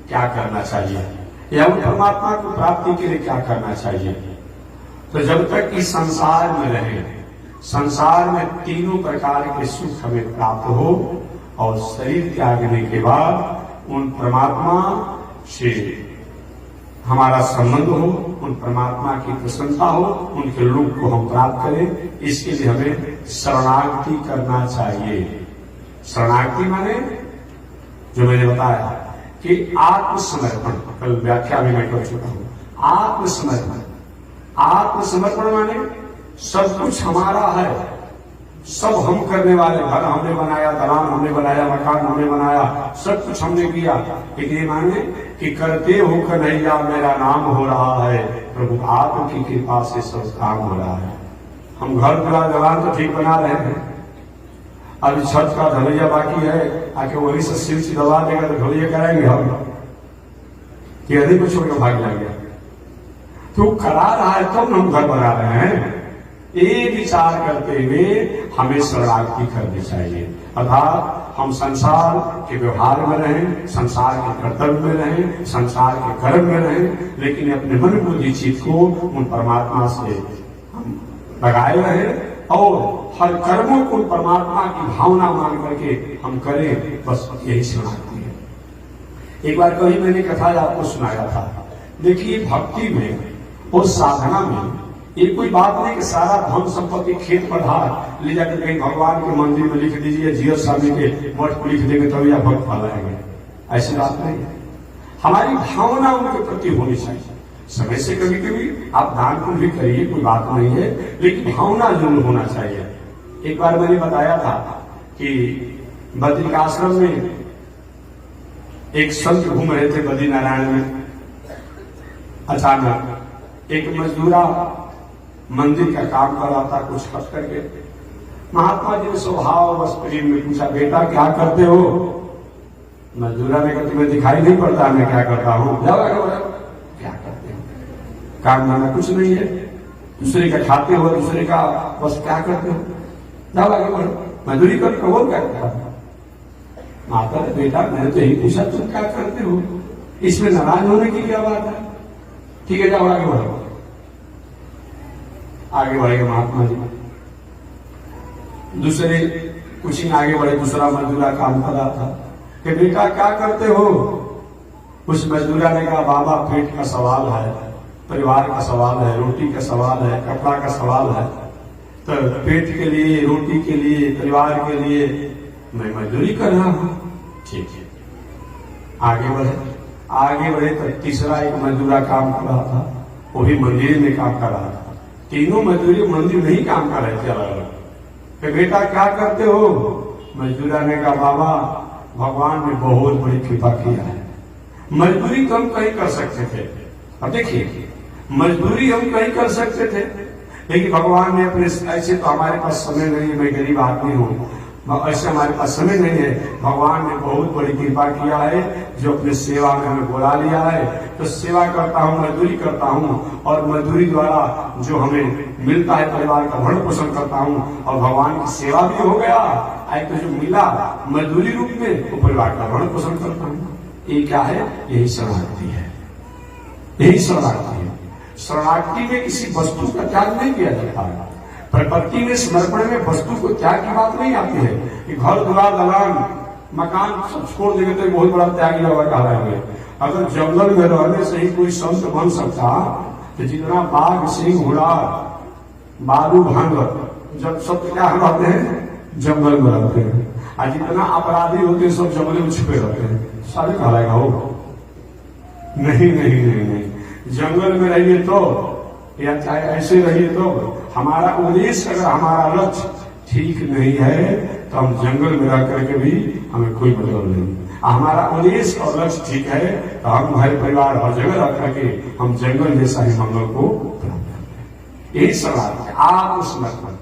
क्या करना चाहिए, या उन परमात्मा को प्राप्ति के लिए क्या करना चाहिए। तो जब तक इस संसार में रहे, संसार में तीनों प्रकार के सुख हमें प्राप्त हो, और शरीर त्यागने के बाद उन परमात्मा से हमारा संबंध हो, उन परमात्मा की प्रसन्नता हो, उनके रूप को हम प्राप्त करें, इसके लिए हमें शरणागति करना चाहिए। शरणागति माने जो मैंने बताया कि आत्मसमर्पण, कल व्याख्या में मैं कर चुका हूं। आत्मसमर्पण, आत्मसमर्पण माने सब कुछ हमारा है, सब हम करने वाले। घर हमने बनाया, दलान हमने बनाया, मकान हमने बनाया, सब कुछ हमने किया। लेकिन ये माने कि करते हो कन्हैया मेरा नाम हो रहा है, प्रभु आपकी कृपा से सब काम हो रहा है। हम घर का दलान तो ठीक बना रहे हैं, अभी छत का ढलैया बाकी है, आके वही से सिर से दबा देगा तो ढलैया कराएंगे हम कि अधिक कुछ छोड़ भाग जाएंगे। तो करा रहा है तब हम घर बना रहे हैं। ये विचार करते हुए हमें शरणागति करनी चाहिए। अर्थात हम संसार के व्यवहार में रहें, संसार के कर्तव्य में रहें, संसार के कर्म में रहें, लेकिन अपने मन बुद्धि चित्त को उन परमात्मा से हम लगाए रहे और हर कर्मों को परमात्मा की भावना मान करके हम करें, बस यही शरणागति है। एक बार कहीं मैंने कथा आपको सुनाया था। देखिए भक्ति में और साधना में ये कोई बात नहीं कि सारा धन संपत्ति खेत पधार ले जाकर कहीं भगवान के मंदिर में लिख दीजिए, जीव स्वामी के मठ को लिख देंगे तभी आप भक्त फैलाएंगे। ऐसी बात नहीं है। हमारी भावना उनके प्रति होनी चाहिए। समय से कभी कभी आप दान पुण्य भी करिए, कोई बात नहीं है, लेकिन भावना जरूर होना चाहिए। एक बार मैंने बताया था कि बद्रिकाश्रम में एक संत घूम रहे थे बद्री नारायण में। अचानक एक मजदूरा मंदिर का काम कर रहा था, कुछ खर्च करके महात्मा जी ने स्वभाव बस प्रेम में पूछा, बेटा क्या करते हो? मजदूरा ने कहा तुम्हें दिखाई नहीं पड़ता मैं क्या करता हूँ? क्या करते हो? काम धंधा कुछ नहीं है, दूसरे का खाते हो, दूसरे का बस क्या करते हो? जाओ आगे बढ़ो, मजदूरी करते हो, क्या करता है? माता ने बेटा मैंने तो यही पूछा तुम क्या करते हो, इसमें नाराज होने की क्या बात है? ठीक है जाओ आगे बढ़ो। आगे बढ़ेगा महात्मा जी, दूसरे कुछ ही आगे बढ़े। दूसरा मजदूरा काम कर रहा था कि बेटा क्या करते हो? उस मजदूरा ने कहा बाबा पेट का सवाल है, परिवार का सवाल है, रोटी का सवाल है, कपड़ा का सवाल है, तो पेट के लिए, रोटी के लिए, परिवार के लिए मैं मजदूरी कर रहा हूं। ठीक है आगे बढ़े। आगे बढ़े तो तीसरा एक मजदूरा काम कर रहा था, वो भी मंदिर में काम कर रहा था। तीनों मजदूरी मंदिर में ही काम कर रहे थे अलग अलग। बेटा क्या करते हो? मजदूरा ने कहा बाबा भगवान ने बहुत बड़ी कृपा किया है, मजदूरी तो हम कहीं कर सकते थे। अब देखिए मजदूरी हम कहीं कर सकते थे, लेकिन भगवान ने अपने, ऐसे तो हमारे पास समय नहीं है, मैं गरीब आदमी हूँ, ऐसे हमारे पास समय नहीं है, भगवान ने बहुत बड़ी कृपा किया है जो अपने सेवा में हमें बुला लिया है। तो सेवा करता हूँ, मजदूरी करता हूँ, और मजदूरी द्वारा जो हमें मिलता है परिवार का भरण पोषण करता हूँ, और भगवान की सेवा भी हो गया। आई तो जो मिला मजदूरी रूप में वो परिवार का भरण पोषण करता हूँ। ये क्या है? यही शरणागति है, यही शरणागति है। शरणागति में किसी वस्तु का त्याग नहीं किया जाता है। प्रपत्ति में समर्पण में वस्तु को त्याग की बात नहीं आती है कि घर द्वार दलान मकान सब छोड़ देंगे तो बहुत बड़ा त्यागी होगा कहलाएंगे। अगर जंगल में रहने से ही कोई संत बन सकता तो जितना बाघ सिंह घोड़ा बालू भांग जब सब क्या रहते हैं जंगल में रहते हैं, और जितना अपराधी होते हैं सब जंगल में छुपे रहते हैं, सारे कहलाएगा हो? नहीं नहीं नहीं नहीं, जंगल में रहिए तो या चाहे ऐसे रहिए तो हमारा उद्देश्य, अगर हमारा लक्ष्य ठीक नहीं है तो हम जंगल में रह करके भी हमें कोई मतलब नहीं। हमारा उद्देश्य और लक्ष्य ठीक है तो हम घर परिवार हर जगह रख करके हम जंगल जैसा ही मंगल को प्राप्त करते हैं। यही सवाल है आत्मसमर्पण।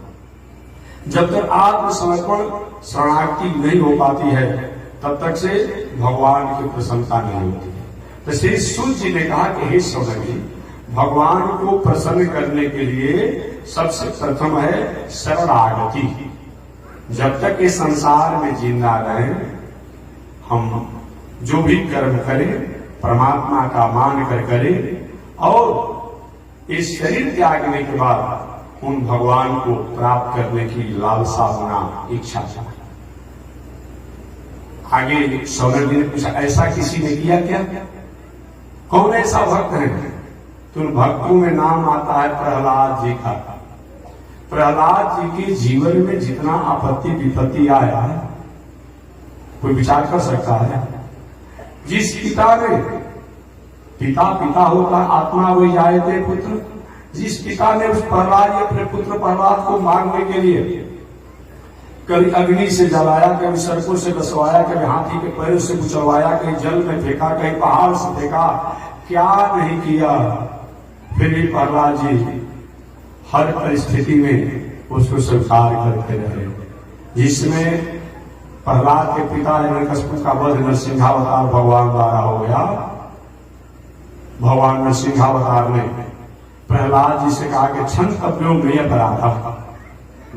जब तक आत्मसमर्पण शरणागति नहीं हो पाती है तब तक से भगवान की प्रसन्नता नहीं होती है। तो श्री सूत जी ने कहा कि हे सौनकी, भगवान को प्रसन्न करने के लिए सबसे प्रथम है शरणागति। जब तक ये संसार में जिंदा रहे हम जो भी कर्म करें परमात्मा का मान कर करें, और इस शरीर त्यागने के बाद उन भगवान को प्राप्त करने की लालसा होना, इच्छा चाहिए। आगे सौनक जी ने पूछा ऐसा किसी ने किया क्या? कौन ऐसा भक्त है? तो उन भक्तों में नाम आता है प्रहलाद जी का। प्रहलाद जी के जीवन में जितना आपत्ति विपत्ति आया कोई विचार कर सकता है? जिस पिता ने, पिता पिता होता आत्मा वही जाए थे पुत्र, जिस पिता ने उस प्रहलाद अपने पुत्र प्रहलाद को मारने के लिए कभी अग्नि से जलाया, कभी सड़कों से बसवाया, कभी हाथी के पैरों से कुचलवाया, कहीं जल में फेंका, कहीं पहाड़ से फेंका, क्या नहीं किया, फिर भी प्रहलाद जी हर परिस्थिति में उसको स्वीकार करते रहे। जिसमें प्रहलाद के पिता हिरण्यकश्यप का वध नरसिंहावतार भगवान द्वारा हो गया। भगवान नरसिंहावतार ने प्रहलाद जी से कहा कि क्षंतव्यो में अपराध,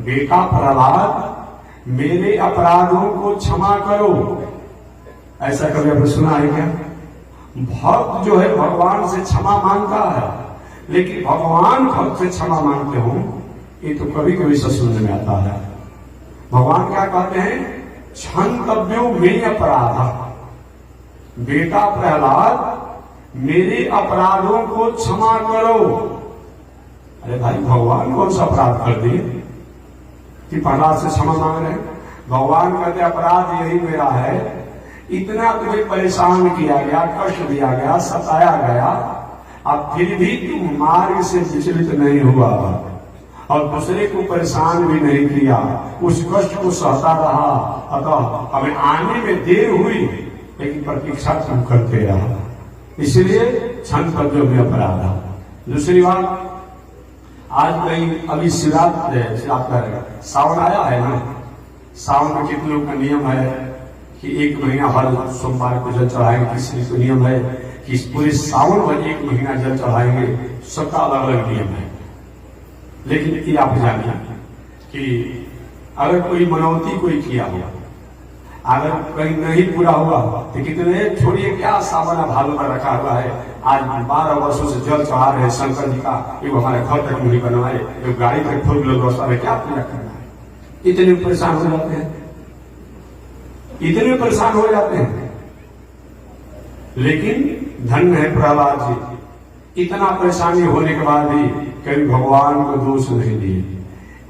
बेटा प्रहलाद मेरे अपराधों को क्षमा करो। ऐसा कभी आपने सुना है क्या? भक्त जो है भगवान से क्षमा मांगता है, लेकिन भगवान भक्त से क्षमा मांगते हो ये तो कभी कभी सुनने में आता है। भगवान क्या कहते हैं? क्षंतव्यो में अपराध। बेटा प्रहलाद, मेरे अपराधों को क्षमा करो। अरे भाई, भगवान कौन सा अपराध कर दिए कि प्रहलाद से क्षमा मांग रहे हैं? भगवान कहते अपराध यही मेरा है, इतना तुम्हें परेशान किया गया, कष्ट दिया गया, सताया गया, अब फिर भी तुम मार्ग से विचलित नहीं हुआ और दूसरे को परेशान भी नहीं किया, उस कष्ट को सहता रहा। अतः हमें आने में देर हुई, लेकिन प्रतीक्षा तुम करते रहा, इसलिए क्षंतव्यो में अपराध। दूसरी बात, आज कहीं अभी शिवरात्रि सावन आया है ना, सावन में कितने लोग का नियम है कि एक महीना हर सोमवार को जल चढ़ाएंगे, किसी को नियम है कि पूरे सावन में एक महीना जल चढ़ाएंगे, सबका अलग अलग नियम है। लेकिन ये आप जानिए कि अगर कोई मनौती कोई किया हुआ, अगर कहीं नहीं पूरा हुआ तो कितने छोड़िए, क्या सावन भादों में रखा हुआ है, आज 12 वर्षों से जल चढ़ा रहे हैं शंकर जी का, ये हमारे घर तक नहीं बनवाए, ये गाड़ी तक 4 व्हीलर व्यवस्था में क्या पूजा करना है? इतने परेशान हो जाते हैं, इतने परेशान हो जाते हैं। लेकिन धन्य है प्रहलाद जी, इतना परेशानी होने के बाद भी कभी भगवान को दोष नहीं दिए।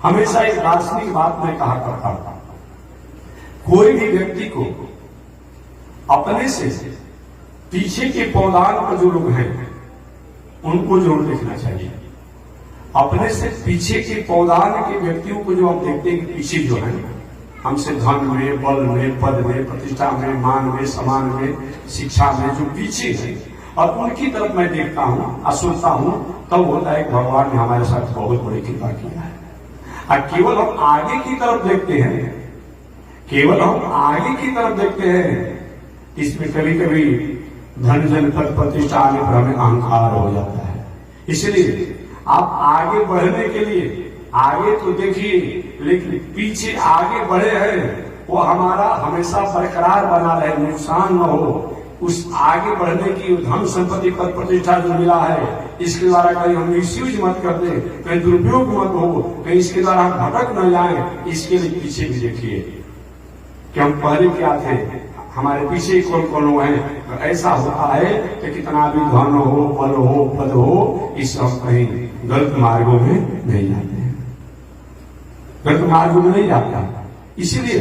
हमेशा एक दार्शनिक बात मैं कहा करता था, कोई भी व्यक्ति को अपने से पीछे के पौधान पर जो लोग हैं उनको जरूर देखना चाहिए। अपने से पीछे के पौधान के व्यक्तियों को जो हम देखते हैं कि पीछे जो है हमसे धन में, बल में, पद में, प्रतिष्ठा में, मान में, सम्मान में, शिक्षा में जो पीछे है, और उनकी तरफ मैं देखता हूं और सुनता हूं, तब होता है कि भगवान ने हमारे साथ बहुत बड़ी कृपा किया है। और केवल हम आगे की तरफ देखते हैं, केवल हम आगे की तरफ देखते हैं, इसमें कभी कभी धन जन पद प्रतिष्ठा आने पर हमें अहंकार हो जाता है। इसलिए आप आगे बढ़ने के लिए आगे तो देखिए, लेकिन पीछे आगे बढ़े हैं वो हमारा हमेशा बरकरार बना रहे, नुकसान न हो। उस आगे बढ़ने की धन संपत्ति पद प्रतिष्ठा जो मिला है, इसके द्वारा कहीं हम मिसयूज मत कर दे, कहीं दुरुपयोग मत हो, कहीं इसके द्वारा हम भटक न जाए, इसके लिए पीछे भी देखिए कि हम पहले क्या थे, हमारे पीछे कौन कौन हुए हैं। ऐसा होता है कि कितना भी धन हो, बल हो, पद हो, इस हम कहीं गलत मार्गों में नहीं जाते हैं, गलत मार्गों में नहीं जाता। इसीलिए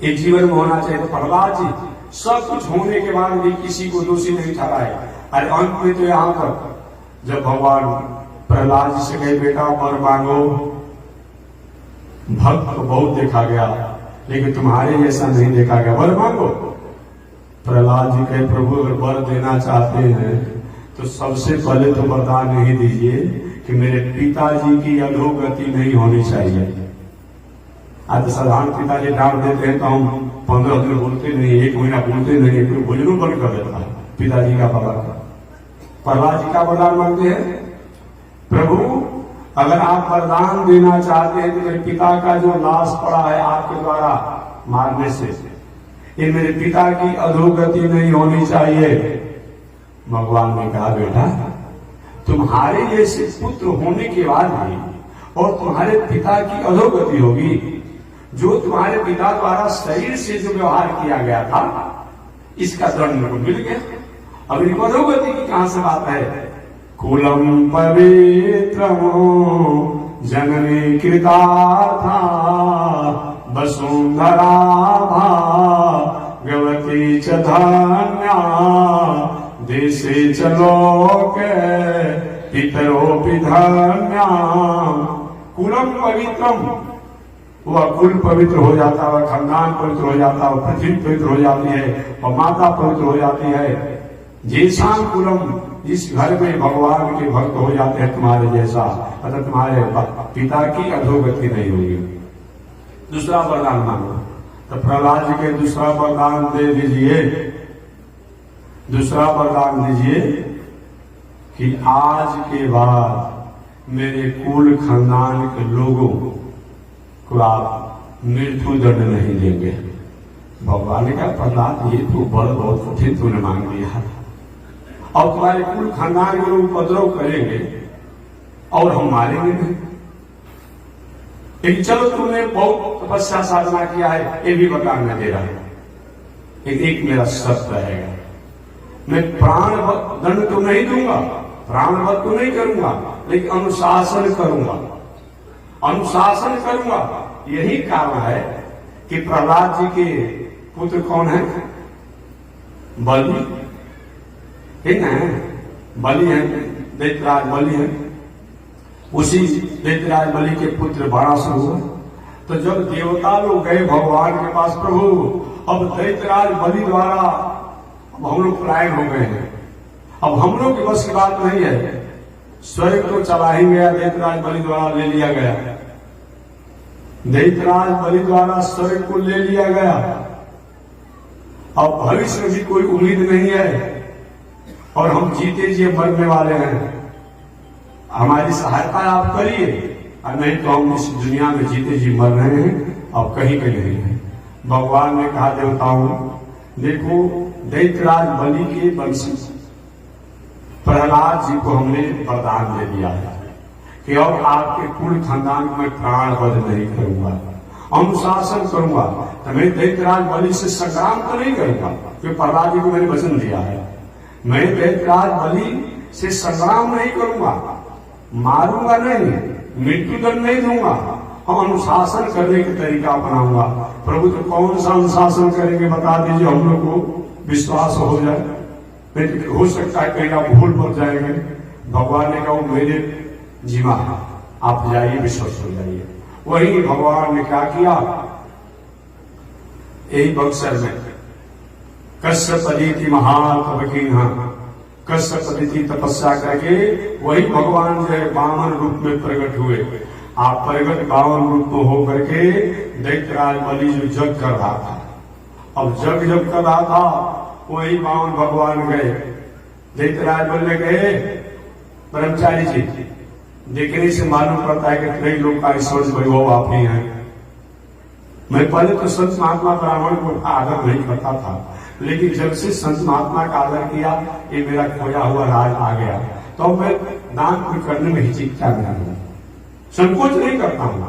एक जीवन में होना चाहिए। तो प्रहलाद जी सब कुछ होने के बाद भी किसी को दोषी नहीं ठहराए। अरे अंत में तो यहाँ तक जब भगवान प्रहलाद जी से कहे बेटा वर मांगो, भक्त को बहुत देखा गया लेकिन तुम्हारे जैसा नहीं देखा गया, वर मांगो। प्रहलाद जी कहे प्रभु अगर वर देना चाहते हैं तो सबसे पहले तो वरदान नहीं दीजिए कि मेरे पिताजी की अधोगति नहीं होनी चाहिए। आज साधारण पिताजी डांट देते हैं तो हम 15 दिन बोलते नहीं, 1 महीना बोलते नहीं, कोई भोजनों बंद कर देता है पिताजी का बाबा का। प्रहलाद जी का वरदान मांगते हैं, प्रभु अगर आप वरदान देना चाहते हैं तो मेरे पिता का जो लाश पड़ा है आपके द्वारा मारने से, ये मेरे पिता की अधोगति नहीं होनी चाहिए। भगवान ने कहा बेटा तुम्हारे जैसे पुत्र होने के बाद भी और तुम्हारे पिता की अधोगति होगी, जो तुम्हारे पिता द्वारा शरीर से जो व्यवहार किया गया था इसका दंड को मिल गया। अब इनको अधोगति की कहां से बात है? कुलम पवित्रमो जननी कृतार्था वसुंधरा भागवती च धन्या देशे च लोके पितरोऽपि धन्या। कुलम पवित्रम, वह कुल पवित्र हो जाता है, खानदान पवित्र हो जाता है, पृथ्वी पवित्र हो जाती है और माता पवित्र हो जाती है। जैसा कुलम, इस घर में भगवान के भक्त हो जाते हैं तुम्हारे जैसा, अतः तुम्हारे पिता की अधोगति नहीं होगी। दूसरा वरदान मांगो। तो प्रहलाद जी के दूसरा वरदान दे दीजिए, दूसरा वरदान दीजिए कि आज के बाद मेरे कुल खानदान के लोगों को आप मृत्यु दंड नहीं देंगे। भगवान ने कहा प्रहलाद ये तो बहुत कठिन तूने मांग लिया, और तुम्हारे कुल खानदान के लोग उपद्रव करेंगे और हम मारेंगे नहीं। लेकिन चलो तुमने बहुत तपस्या साधना किया है, ये भी बताना दे रहा है। एक मेरा शर्त रहेगा, मैं प्राण दंड तो नहीं दूंगा, प्राण वध तो नहीं करूंगा, लेकिन अनुशासन करूंगा, अनुशासन करूंगा। यही कारण है कि प्रहलाद जी के पुत्र कौन है? बलि है ना, बलि है, दैत्यराज बलि है। उसी दैत्यराज बलि के पुत्र बाणासुर हुआ। तो जब देवता लोग गए भगवान के पास, प्रभु अब दैत्यराज बलि द्वारा अब हम लोग पलायन हो गए हैं, अब हम लोग की बस की बात नहीं है, स्वर्ग तो चला ही गया, दैत्यराज बलि द्वारा ले लिया गया, दैत्यराज बलि द्वारा स्वर्ग को ले लिया गया। अब भविष्य में भी कोई उम्मीद नहीं है और हम जीते जी मरने वाले हैं, हमारी सहायता आप करिए, और नहीं तो हम इस दुनिया में जीते जी मर रहे हैं और कहीं कहीं नहीं है। भगवान ने कहा देवताओं, देखो दैत्यराज बलि के वंश प्रहलाद जी को हमने वरदान दे दिया है कि अब आपके कुल खानदान में प्राण वध नहीं करूंगा, अनुशासन करूंगा। तो मैं दैत्यराज बलि से संग्राम तो नहीं करूंगा, क्योंकि प्रहलाद जी को मैंने वचन दिया है, मैं दैत्यराज बलि से संग्राम नहीं करूंगा, मारूंगा नहीं, मृत्यु दंड नहीं दूंगा, हम अनुशासन करने के तरीका अपनाऊंगा। प्रभु तो कौन सा अनुशासन करेंगे बता दीजिए, हम लोग को विश्वास हो जाए, नहीं तो हो सकता है कहीं आप भूल पड़ जाएंगे। भगवान ने कहा मेरे जीवा आप जाइए, विश्वास हो जाइए। वही भगवान ने क्या किया, यही बक्सर में कश्यप अदिति महातप की कश्यप अदिति तपस्या करके वही भगवान जो है वामन रूप में प्रकट हुए। आप प्रगट वामन रूप में होकर के दैत्यराज बलि जो जग कर रहा था, अब जग जब कर रहा था वही वामन भगवान गए, दैत्यराज बलि गए, ब्रह्मचारी जी देखने से मालूम पड़ता है कि कई लोग का ईश्वर वैभव आप ही हैं। मैं पहले तो संत महात्मा ब्राह्मण को आदर नहीं करता था, लेकिन जब से संत महात्मा का आदर किया, ये मेरा खोया हुआ राज आ गया, तो मैं दान करने में हिचकिचा नहीं हूं, संकोच नहीं करता हूं।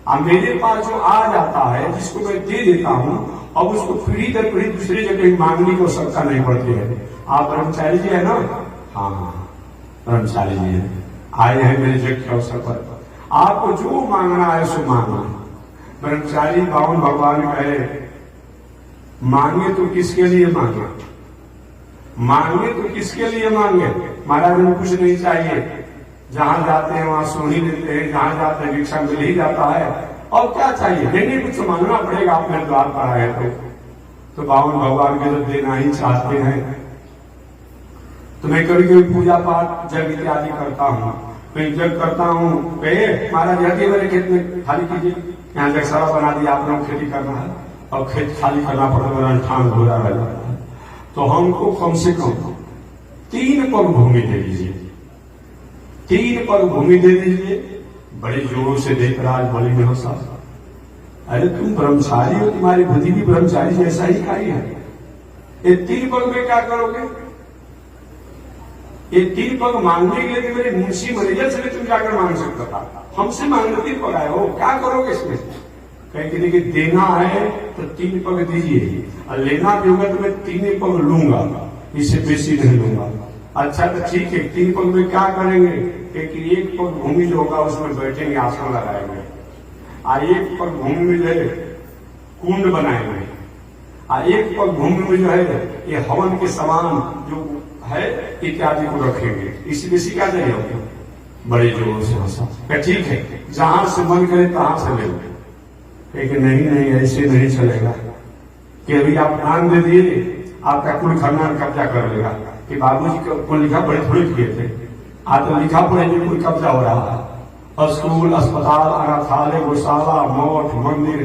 अब मेरे पास जो आ जाता है, जिसको मैं दे देता हूं, अब उसको पीढ़ी दर पीढ़ी दूसरी जगह मांगने की आवश्यकता नहीं पड़ती है। आप ब्रह्मचारी जी है ना? हाँ ब्रह्मचारी जी है, आए हैं मेरे जग के अवसर पर, आपको जो मांगना है सो मांगना। ब्रह्मचारी बावन भगवान कहे मांगे तो किसके लिए मांगे, मांगे तो किसके लिए मांगे? महाराज हमें कुछ नहीं चाहिए, जहां जाते हैं वहां सुन ही लेते हैं, जहां जाते हैं भिक्षा मिल ही जाता है, और क्या चाहिए? नहीं कुछ मांगना पड़ेगा, आपने द्वार पर आए तो बावन भगवान के जब देना ही चाहते हैं। तो मैं कभी कभी पूजा पाठ जग इत्यादि करता हूँ, मैं जग करता हूँ, महाराज जाके मेरे खेत में खाली कीजिए, यहाँ जग सारा बना दिया, आप लोग खेती करना है और खेत खाली करना पड़ता है, मेरा ठान हो रहा है। तो हमको कम से कम 3 पग भूमि दे दीजिए, 3 पग भूमि दे दीजिए। बड़े जोरों से दैत्यराज बलि ने हंसा, अरे तुम ब्रह्मचारी हो, तुम्हारी बुद्धि भी ब्रह्मचारी जैसा ही खाई है, ये 3 पग में क्या करोगे? ये 3 पग मांगने के लिए मेरे मुंशी मैनेजर से तुम जाकर मांग सकता था, हमसे मांगने 3 पग आए हो, क्या करोगे इसमें? कहीं देखिए देना है तो 3 पग दीजिए, और लेना भी होगा तो मैं 3 पग लूंगा, इससे बेसी नहीं लूंगा। अच्छा तो ठीक है, 3 पग में क्या करेंगे कि 1 पग भूमि जो होगा उसमें बैठेंगे, आसन लगाएंगे, और 1 पग भूमि में जो है कुंड बनाएंगे, और 1 पग भूमि में जो है ये हवन के समान जो है इत्यादि को रखेंगे। इसी बेसी क्या देंगे? बड़े जोरों से हंसा, ठीक है जहां से मन करे तहां से ले, लेकिन नहीं ऐसे नहीं चलेगा कि अभी आप दान दे दिए, आपका कुल खानदान कब्जा कर लेगा कि बाबूजी को लिखा पढ़े थोड़े किए थे, आज तो लिखा पढ़े जो कोई कब्जा हो रहा है। स्कूल, अस्पताल, अनाथालय, गौशाला, मठ, मंदिर,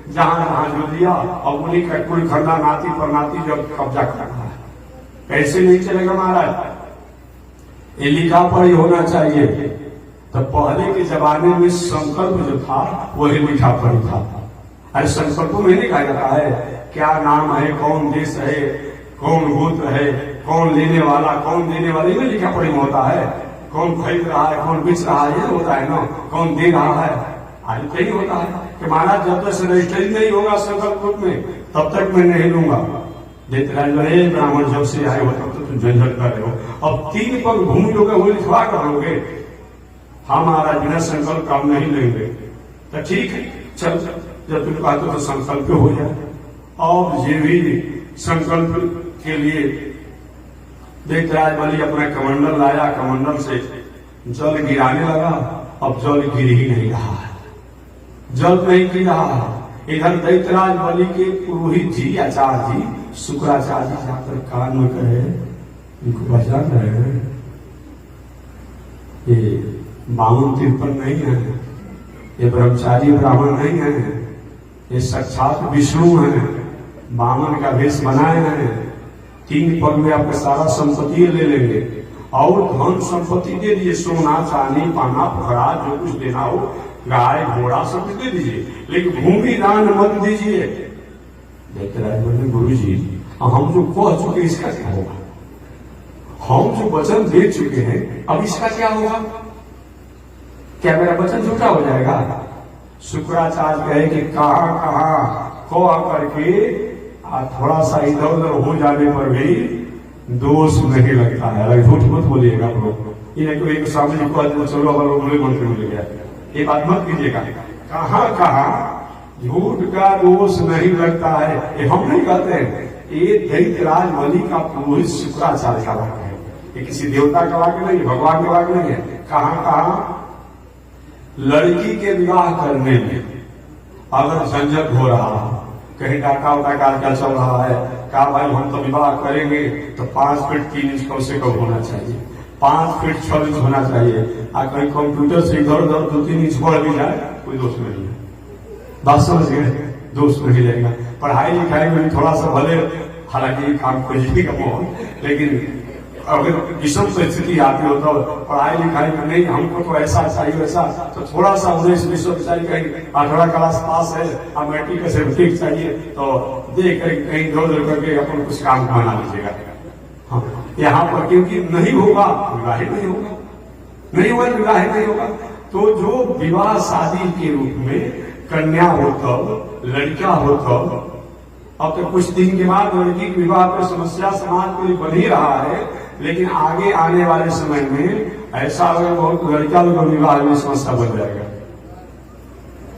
जहां जहां जो दिया, और उन्हीं का कुल खानदान नाती पर नाती जब कब्जा कर रहा है, ऐसे नहीं चलेगा महाराज। ये लिखा पढ़ी होना चाहिए। तो पहले के जमाने में संकल्प जो था वही लिखा पढ़ी था। अरे संकल्पों में नहीं कहा जाता है क्या नाम है, कौन देश है, कौन गोत्र है, कौन लेने वाला, कौन देने वाला, ये लिखा पढ़ी में होता है। कौन खरीद रहा है, कौन बेच रहा है, ये होता है ना, कौन दे रहा है। आज तो यही होता है कि महाराज जब तक रजिस्ट्री नहीं होगा संकल्प रूप में तब तक मैं नहीं लूंगा। देते ब्राह्मण जब से आए हो तब तो तुम झंझट कर रहे हो। अब 3 पग भूमि लोगे वो लिखवा कर लोगे, हाँ महाराज बिना संकल्प काम नहीं लेंगे। तो ठीक है चल, जब तुम कहते तो संकल्प हो जाए। और ये भी संकल्प के लिए देवराज बलि अपना कमंडल लाया, कमंडल से जल गिराने लगा। अब जल गिर ही नहीं रहा है, जल नहीं गिर रहा है। इधर दैत्यराज बलि के पुरोहित जी आचार्य जी शुक्राचार्य जी जाकर कान में कहे, इनको पहचान रहे हैं, ये 52-53 नहीं है, ये ब्रह्मचारी ब्राह्मण नहीं है, ये साक्षात विष्णु है, बामन का वेश बनाए हैं। 3 पग में आपका सारा संपत्ति ले लेंगे और धन संपत्ति दे दीजिए, सोना चांदी पाना पोखरा जो कुछ देना हो, गाय घोड़ा सब कुछ दे दीजिए, लेकिन भूमि दान मत दीजिए। बोले गुरु जी हम जो कह चुके इसका क्या होगा, हम जो वचन दे चुके हैं अब इसका क्या होगा, क्या मेरा वचन झूठा हो जाएगा। शुक्राचार्य कहे कि कहाँ करके थोड़ा सा इधर उधर हो जाने पर भी दोष नहीं लगता है। अगर झूठ मत बोलिएगा आप लोग, ये कोई एक सामने चलो अगर लोग मंत्र मिल गया, ये बात मत कीजिएगा। कहाँ झूठ का दोष नहीं लगता है, ये हम नहीं कहते हैं, ये दैत्यराज बलि का पुरोहित शुक्राचार्य का वाक्य है, ये किसी देवता का वाक्य नहीं, भगवान का वाक्य नहीं है। कहाँ लड़की के विवाह करने में अगर झंझट हो रहा है, कहीं डाका क्या चल रहा है, कहा भाई हम तो विवाह करेंगे तो 5 फीट 3 इंच कम से कम होना चाहिए, 5 फीट 6 इंच होना चाहिए। कहीं कंप्यूटर से इधर उधर 2-3 इंच बढ़ भी जाए कोई दोष नहीं है, बात समझ गए, दोष नहीं लगेगा। पढ़ाई लिखाई में भी थोड़ा सा भले, हालांकि काम खोजने का माहौल, लेकिन अगर विषम परिस्थिति आती हो तो पढ़ाई लिखाई में नहीं, हमको तो ऐसा चाहिए वैसा, तो थोड़ा सा 19-20 चाहिए, कहीं 8वां क्लास पास है और मैट्रिक का सर्टिफिकेट चाहिए तो देख कर कहीं इधर करके अपन कुछ काम बना लीजिएगा। हाँ, यहाँ पर क्योंकि नहीं होगा विवाह नहीं होगा, नहीं हुआ विवाह नहीं होगा। तो जो विवाह शादी के रूप में कन्या हो तब, लड़का हो तब, अब तो कुछ दिन के बाद लड़की के विवाह पर समस्या समाज को बन ही रहा है, लेकिन आगे आने वाले समय में ऐसा होगा बहुत लड़का लोग का विवाह में समस्या बन जाएगा,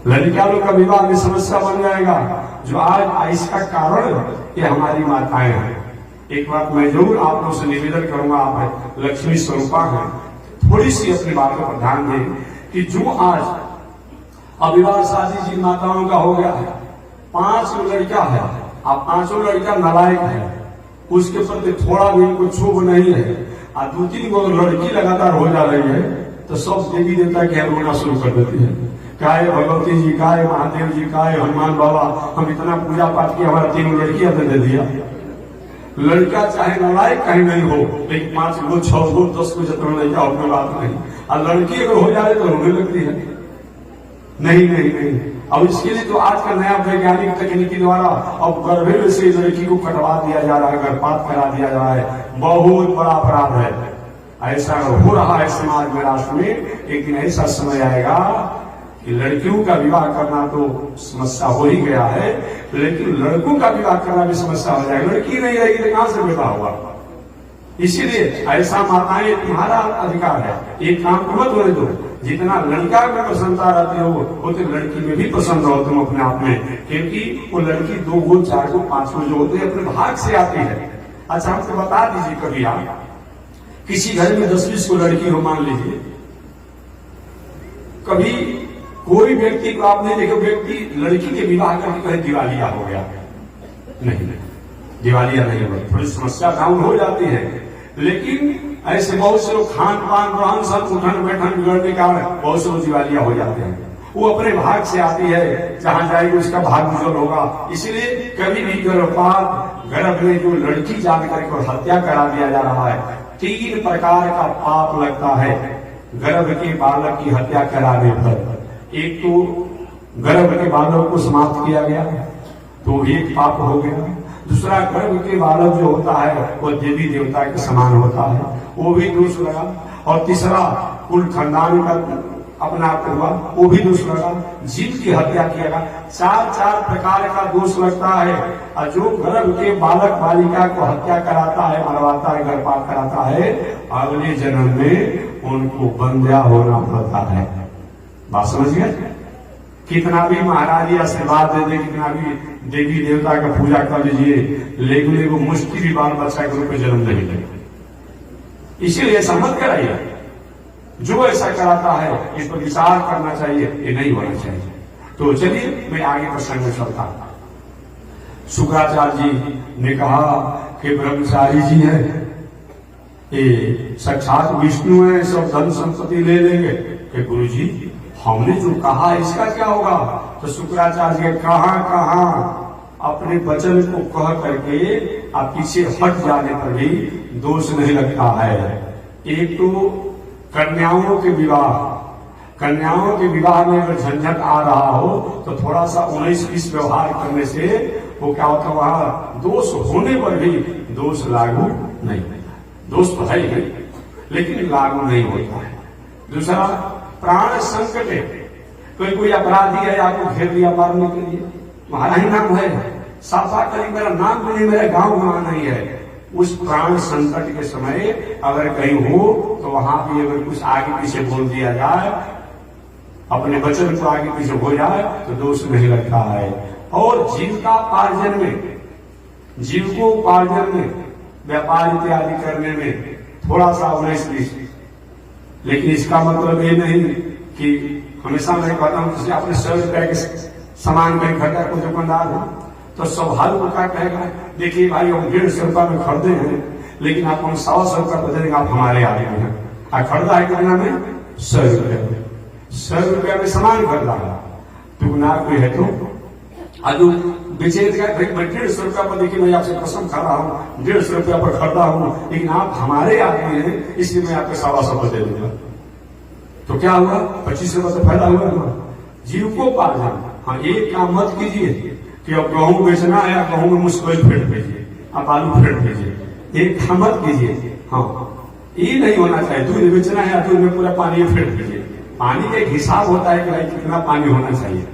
लड़का लोग का विवाह में समस्या बन जाएगा। जो आज इसका कारण ये हमारी माताएं हैं। एक बात मैं जरूर आप लोगों से निवेदन करूंगा, आप लक्ष्मी स्वरूपा हैं, थोड़ी सी अपनी बातों पर ध्यान दें कि जो आज अविवाह शादी जिन माताओं का हो गया है, 5 लड़का है, अब 5 लड़का नालायक है, उसके प्रति थोड़ा भी इनको क्षोभ नहीं है, और 2-3 लड़की लगातार हो जा रही है, तो सब देवी देवता के रोना शुरू कर देती है। क्या है भगवती जी, क्या है महादेव जी, क्या है हनुमान बाबा, हम इतना पूजा पाठ किया, हमारा 3 लड़कियां दे दिया। लड़का चाहे नालायक कहीं नहीं हो, लेकिन 5 को 6 को 10 को जितना लड़का अपनी बात नहीं, और लड़की अगर हो जाए तो रोने लगती है। नहीं। अब इसके लिए तो आज का नया वैज्ञानिक तकनीकी द्वारा अब गर्भे से लड़की को कटवा दिया जा रहा है, गर्भपात करा दिया जा रहा है, बहुत बड़ा अपराध है। ऐसा हो रहा है समाज में, राष्ट्र में। एक दिन ऐसा समय आएगा कि लड़कियों का विवाह करना तो समस्या हो ही गया है, लेकिन लड़कों का विवाह करना भी समस्या हो जाएगा। लड़की नहीं रहेगी तो कहां से विवाह होगा। इसीलिए ऐसा माताएं तुम्हारा अधिकार है, एक काम को मत होने दो, जितना लड़का में प्रसन्नता रहती हो उतनी लड़की में भी प्रसन्न रहो तुम अपने आप में, क्योंकि वो लड़की 2 गो 4 गो 5 गो जो होते हैं अपने भाग से आती है। अच्छा हमको बता दीजिए, कभी आप किसी घर में 10-20 को लड़की हो, मान लीजिए, कभी कोई व्यक्ति को आप नहीं देखो व्यक्ति लड़की के विवाह करके कहे दिवालिया हो गया, नहीं दिवालिया नहीं हुआ, थोड़ी समस्या डाउन हो जाती है, लेकिन ऐसे बहुत से लोग खान पान रहन सब उठन बैठन बिगड़ने का बहुत से लोग दिवालिया हो जाते हैं। वो अपने भाग से आती है, जहां जाएगी उसका भाग गुजर होगा। इसीलिए कभी भी गर्भ में जो लड़की जान करके हत्या करा दिया जा रहा है, 3 प्रकार का पाप लगता है गर्भ के बालक की हत्या कराने पर। एक तो गर्भ के बालक को समाप्त किया गया तो एक पाप हो गया, दूसरा गर्भ के बालक जो होता है वो देवी देवता के समान होता है, वो भी दोष लगा, और तीसरा कुल खानदान का अपना आप हुआ, वो भी दोष लगा। जीव की हत्या किया, चार प्रकार का दोष लगता है। और जो गर्भ के बालक बालिका को हत्या कराता है, मरवाता है, गर्भपात कराता है, अगले जन्म में उनको बंध्या होना पड़ता है। बात समझ गए? कितना भी महाराज आशीर्वाद दे दे, कितना भी देवी देवता का पूजा कर लीजिए, लेकिन वो मुश्किल भी बाल बच्चा के रूप में जन्म नहीं लेगा। इसीलिए ऐसा मत कराइए। जो ऐसा कराता है इस पर विचार करना चाहिए, ये नहीं होना चाहिए। तो चलिए मैं आगे प्रसंग में चलता हूं। शुक्राचार्य जी ने कहा कि ब्रह्मचारी जी है, ये साक्षात विष्णु है, सब धन संपत्ति ले लेंगे। कि गुरु जी हमने जो कहा इसका क्या होगा? तो शुक्राचार्य कहां अपने वचन को कह करके आप पीछे हट जाने पर भी दोष नहीं लगता है। एक तो कन्याओं के विवाह में अगर झंझट आ रहा हो तो थोड़ा सा 19-20 व्यवहार करने से वो क्या होता है, वहां दोष होने पर भी दोष लागू नहीं होता। दोष तो है ही लेकिन लागू नहीं होता है। दूसरा, प्राण संकट है। कोई अपराधी है, आपको घेर लिया मारने के लिए, तुम्हारा ही नाम है, साफा कहीं मेरा नाम भी नहीं, मेरा गांव वहां नहीं है। उस प्राण संकट के समय अगर कहीं हो तो वहां भी अगर कुछ आगे पीछे बोल दिया जाए, अपने वचन को आगे पीछे हो जाए तो दोष नहीं लगता है। और जीविका पार्जन में, जीव को उपार्जन में, व्यापार इत्यादि करने में थोड़ा सा 19-20, लेकिन इसका मतलब ये नहीं कि हमेशा मैं कहता हूं कि अपने 100 रुपए के सामान का इकट्ठा को दुकानदार हो तो स्वाभाविक क्या कहेगा, देखिए भाई हम 150 रुपए में खरीदे हैं, लेकिन आप हम 100 रुपए पर देंगे, आप हमारे आदमी हैं। खरीदा है कितना में? 100 रुपए में। 100 रुपए में सामान खरीदा है, दुकानदार कोई है तो अजू बेचेगा 150 रुपया पर। देखिए मैं आपसे कसम खा रहा हूँ 150 रुपया पर खरीदा हूँ, लेकिन आप हमारे आदमी हैं, इसलिए मैं आपको 125 दे दूंगा। तो क्या हुआ? 25 रुपये तो फायदा हुआ ना। जीव को पार्जन। हाँ, एक काम मत कीजिए कि अब गेहूं बेचना है, गेहूं में मुश्किल फेंट भेजिए, आप आलू फेंट भेजिए, एक काम मत कीजिए। हाँ, ये नहीं होना चाहिए। दूध बेचना है, दूध में पूरा पानी फेंट भेजिए। पानी का एक हिसाब होता है कि भाई कितना पानी होना चाहिए।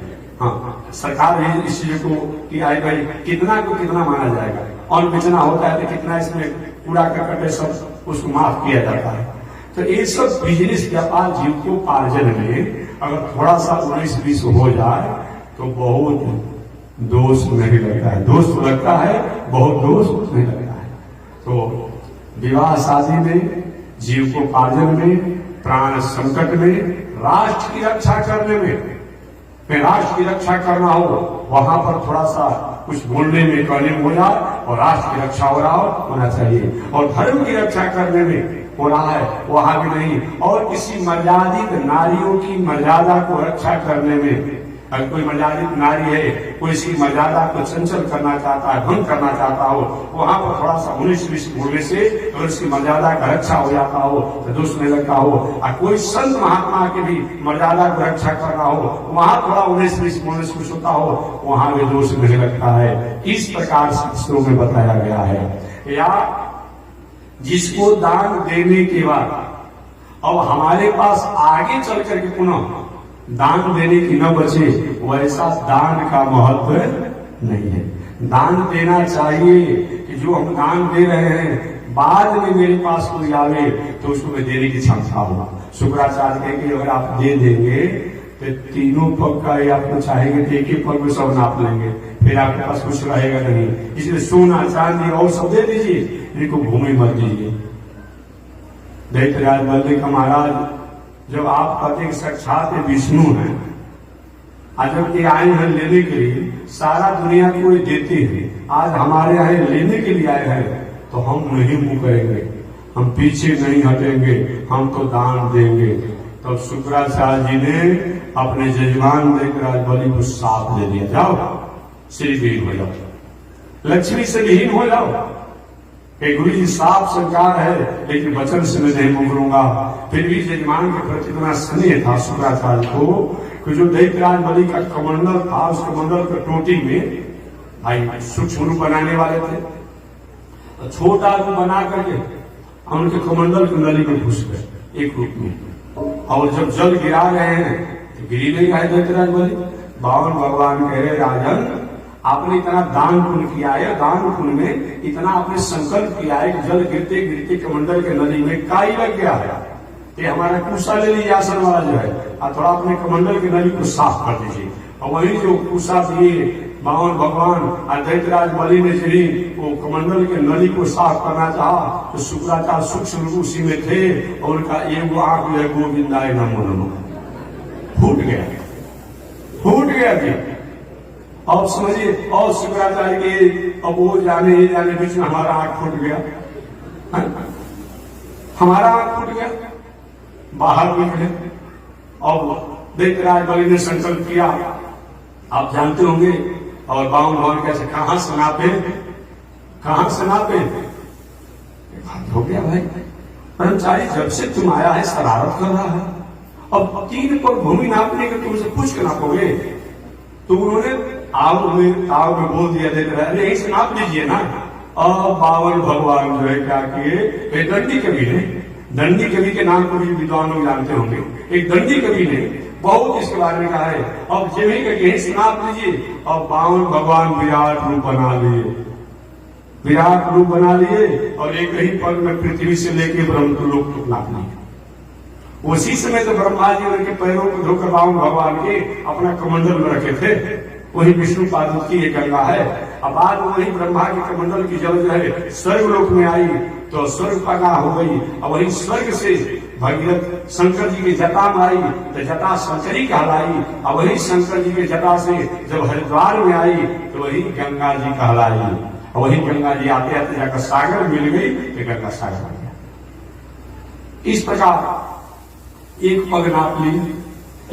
हाँ, सरकार ने इस चीज को कि आई भाई कितना को कितना माना जाएगा, और बेचना होता है तो कितना इसमें कूड़ा करकट सब उसको माफ किया जाता है। तो ये सब बिजनेस व्यापार जीव को पार्जन में अगर थोड़ा सा 19-20 हो जाए तो बहुत दोष नहीं लगता है। दोष तो लगता है, बहुत दोष नहीं लगता है। तो विवाह शादी में, जीव को पार्जन में, प्राण संकट में, राष्ट्र की रक्षा करने में, राष्ट्र की रक्षा करना हो वहां पर थोड़ा सा कुछ बोलने में कहने में हो जाए और राष्ट्र की रक्षा हो रहा होना चाहिए। और धर्म की रक्षा करने में हो रहा है वहां भी नहीं। और किसी मर्यादित नारियों की मर्यादा को रक्षा करने में, अगर कोई मर्यादित नारी है, कोई इसकी मर्यादा को चंचल करना चाहता है, भंग करना चाहता हो, वहां पर थोड़ा सा 19-20 बोलने से अगर उसकी मर्यादा का रक्षा हो जाता हो तो दोष नहीं लगता हो। और कोई संत महात्मा के भी मर्यादा को रक्षा करना हो, वहां थोड़ा 19-20 बोलने से कुछ होता हो, वहां भी दोष नहीं लगता है। इस प्रकार शास्त्रों में बताया गया है। या जिसको दान देने के बाद अब हमारे पास आगे चल करके पुनः दान देने की न बचे, वैसा दान का महत्व नहीं है। दान देना चाहिए कि जो हम दान दे रहे हैं बाद में मेरे पास कोई आवे तो उसको मैं देने की क्षमता हो। शुक्राचार्य कहे कि अगर आप दे देंगे तो तीनों पग का आपको चाहेंगे तो एक ही पग में सब नाप लेंगे, फिर आपके पास कुछ रहेगा नहीं। इसलिए सोना चांदी और सब दे दीजिए, इनको भूमि मत दीजिए। दैत्यराज बोलने का महाराज जब आप कहते साक्षात विष्णु हैं, आज जब ये आए हैं लेने के लिए, सारा दुनिया को ये देते हैं, आज हमारे यहाँ लेने के लिए आए हैं तो हम नहीं मुंह करेंगे, हम पीछे नहीं हटेंगे, हम तो दान देंगे। तब शुक्राचार्य जी ने अपने जजमान देकर आज बलि को साफ दे दिया, जाओ श्री विहीन हो जाओ, लक्ष्मी से विहीन हो जाओ। गुरु जी साफ सरकार है लेकिन वचन से मैं नहीं मुकरूंगा। फिर भी जजमान के प्रति इतना स्नेह था शुक्राचार्य को कि जो दैत्यराज बलि का कमंडल था, उस कमंडल के टोटी में भाई सूक्ष्म रूप बनाने वाले थे, छोटा रूप बना करके उनके कमंडल की नली में घुस गए एक रूप में। और जब जल गिरा रहे हैं तो गिरी नहीं रहे दैत्यराज बलि। बावन भगवान कहे राजन आपने इतना दान पुण्य किया है, दान पुण्य में इतना आपने संकल्प किया है कि जल गिरते गिरते कमंडल के नदी में काई लग गया है, ये हमारा कुशा ले लीजिए आसन वाला जो है, और थोड़ा अपने कमंडल की नदी को साफ कर दीजिए। और वही जो कुशा दिए बावन भगवान और दैत्यराज बलि ने चली वो कमंडल के नदी को साफ करना चाहा तो शुक्राचार्य सूक्ष्म रूप उसी में थे और उनका एक आंख जो है गोविंदाय नमो नमो फूट गया जी। अब समझिए और शुक्राचार्य के अब वो जाने ही जाने बीच में हमारा आंख फूट गया, हमारा आंख फूट गया, बाहर निकले। अब दैत्यराज बलि ने संकल्प किया, आप जानते होंगे, और बावन भवन कैसे कहां से नापे हो गया भाई। कर्मचारी जब से तुम आया है शरारत कर रहा है, अब 3 पर भूमि नापने के तुमसे पूछ के नापोगे, तो उन्होंने ताव में बोल दिया दैत्यराज यही से नाप लीजिए ना। अब बावन भगवान जो है क्या किए, दंडी कवि के नाम को भी विद्वान लोग जानते होंगे, एक दंडी कवि ने बहुत इसके बारे में कहा है। अब जमी का यही नाप लीजिए, अब बावन भगवान विराट रूप बना लिए और एक ही पल में पृथ्वी से लेके ब्रह्म लोक तक नाप लिए। उसी समय तो ब्रह्मा जी उनके पैरों को धोकर बावन भगवान के अपना कमंडल में रखे थे, वही विष्णु पाद की एक गंगा है। अब बाद वही ब्रह्मा के कमंडल की जल जो है स्वर्ग लोक में आई तो स्वर्ग पगा हो गई, और वही स्वर्ग से भगीरथ शंकर जी की जटा में आई तो जटा शंकरी कहलाई, और वही शंकर जी के जटा से जब हरिद्वार में आई तो वही गंगा जी कहलाई, और वही गंगा जी आते आते जाकर सागर मिल गई तो गंगा सागर बन गया। इस प्रकार एक पग नाप ली,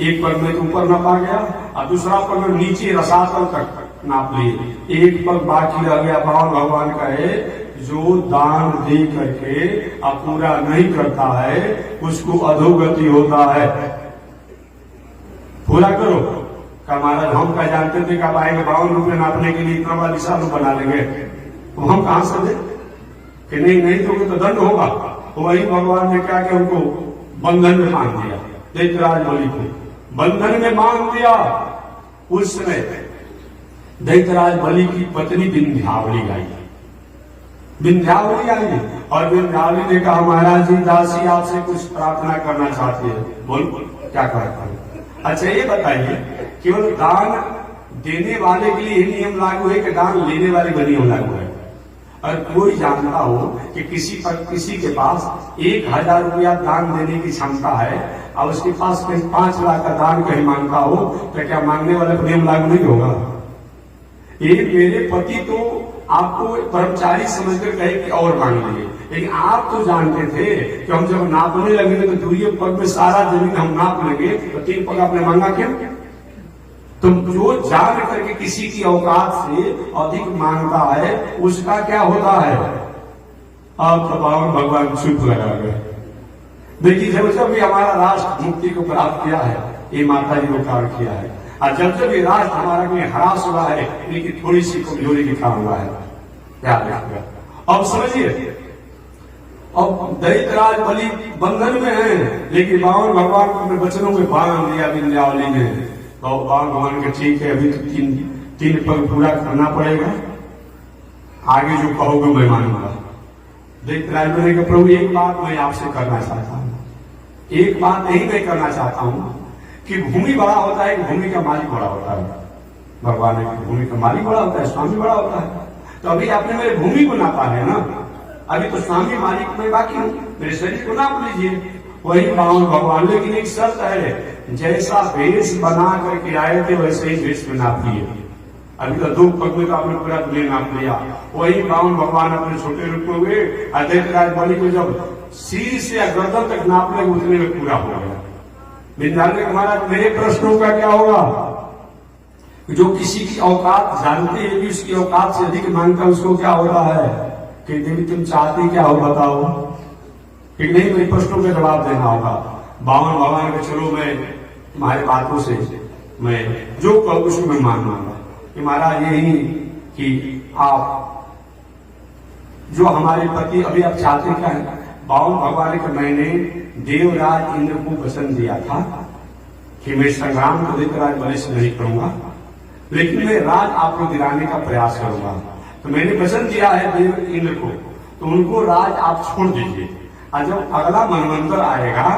एक पग में ऊपर नापा गया और दूसरा पग में नीचे रसातल तक नाप लिए, एक पग बाकी रह गया। बावन भगवान का है जो दान दे करके अब पूरा नहीं करता है उसको अधोगति होता है। पूरा करो का महाराज हम क्या जानते थे कि अब आएंगे 52 रुपये नापने के लिए इतना बड़ा विशाल बना लेंगे, तो हम कहां से दे कि नहीं दोगे तो दंड होगा। तो वही भगवान ने क्या कि उनको बंधन में बांध दिया, दैत्यराज बलि को बंधन में बांध दिया। उस समय दैत्यराज बलि की पत्नी विंध्यावली आई और विंध्यावली ने कहा महाराज जी दासी आपसे कुछ प्रार्थना करना चाहती है, बोल क्या करता है। अच्छा ये बताइए केवल दान देने वाले के लिए नियम लागू है कि दान लेने वाले का नियम लागू है? और कोई जानता हो कि किसी के पास 1000 रुपया दान देने की क्षमता है और उसके पास कहीं 5 लाख का दान कहीं मांगता हो तो क्या मांगने वाले पर नियम लागू नहीं होगा? ये मेरे पति तो आपको कर्मचारी समझकर कहे कि और मांग लीजिए, लेकिन आप तो जानते थे कि हम जब नापने लगेंगे तो दूसरे पग में सारा जमीन हम नाप लेंगे तो 3 पग आपने मांगा क्यों? तो जो जान करके किसी की औकात से अधिक मांगता है उसका क्या होता है? अब तो बावन भगवान चुप लगा गए। देखिए जब भी हमारा राष्ट्र मुक्ति को प्राप्त किया है ये माता जी को कार्य किया है, और जब ये राष्ट्र हमारा में हरास हुआ है लेकिन थोड़ी सी कमजोरी दिखा हुआ है, याद रखिएगा। अब समझिए अब दैत्यराज बलि बंधन में है लेकिन बावन भगवान को अपने वचनों में बांध दिया विंध्यावली ने। बावन भगवान के ठीक है अभी तो 3 पग पूरा करना पड़ेगा, आगे जो कहोगे मैं मानूंगा। दैत्यराज ने कहा प्रभु एक बात मैं आपसे करना चाहता हूँ, एक बात यही मैं करना चाहता हूँ कि भूमि बड़ा होता है कि भूमि का मालिक बड़ा होता है? भगवान ने भूमि का मालिक बड़ा होता है, स्वामी बड़ा होता है। तो अभी आपने मेरे भूमि को नापा है ना, अभी तो स्वामी मालिक में बाकी हूं, मेरे शरीर को नाप लीजिए। वही बावन भगवान, लेकिन एक शर्त है, जैसा वेश बना करके आए थे वैसे ही वेश में नाप लिए। अभी तो 2 पग में तो आपने पूरा दुनिया नाप लिया। वही बावन भगवान अपने छोटे रूप में हुए, दैत्यराज बलि को जब सिर से या गर्दन तक नाप ले उतने में पूरा हो गया। विंध्यावली महाराज मेरे प्रश्नों का क्या होगा? जो किसी की औकात जानते हैं कि उसकी औकात से अधिक मांगता है उसको क्या होता है कि देवी तुम चाहती क्या हो बताओ? कि नहीं मेरे प्रश्नों का जवाब देना होगा। बावन भगवान के चलो मैं तुम्हारी बातों से मैं जो कहूँ उसको मैं मानूंगा कि महाराज यही कि आप जो हमारे पति अभी आप चाहते क्या है? बावन भगवान के मैंने देवराज इंद्र को वचन दिया था कि मैं संग्राम को दैत्यराज बलि से नहीं करूंगा, लेकिन मैं राज आपको दिलाने का प्रयास करूंगा। तो मैंने वचन दिया है देव इंद्र को, तो उनको राज आप छोड़ दीजिए, और जब अगला मनवंतर आएगा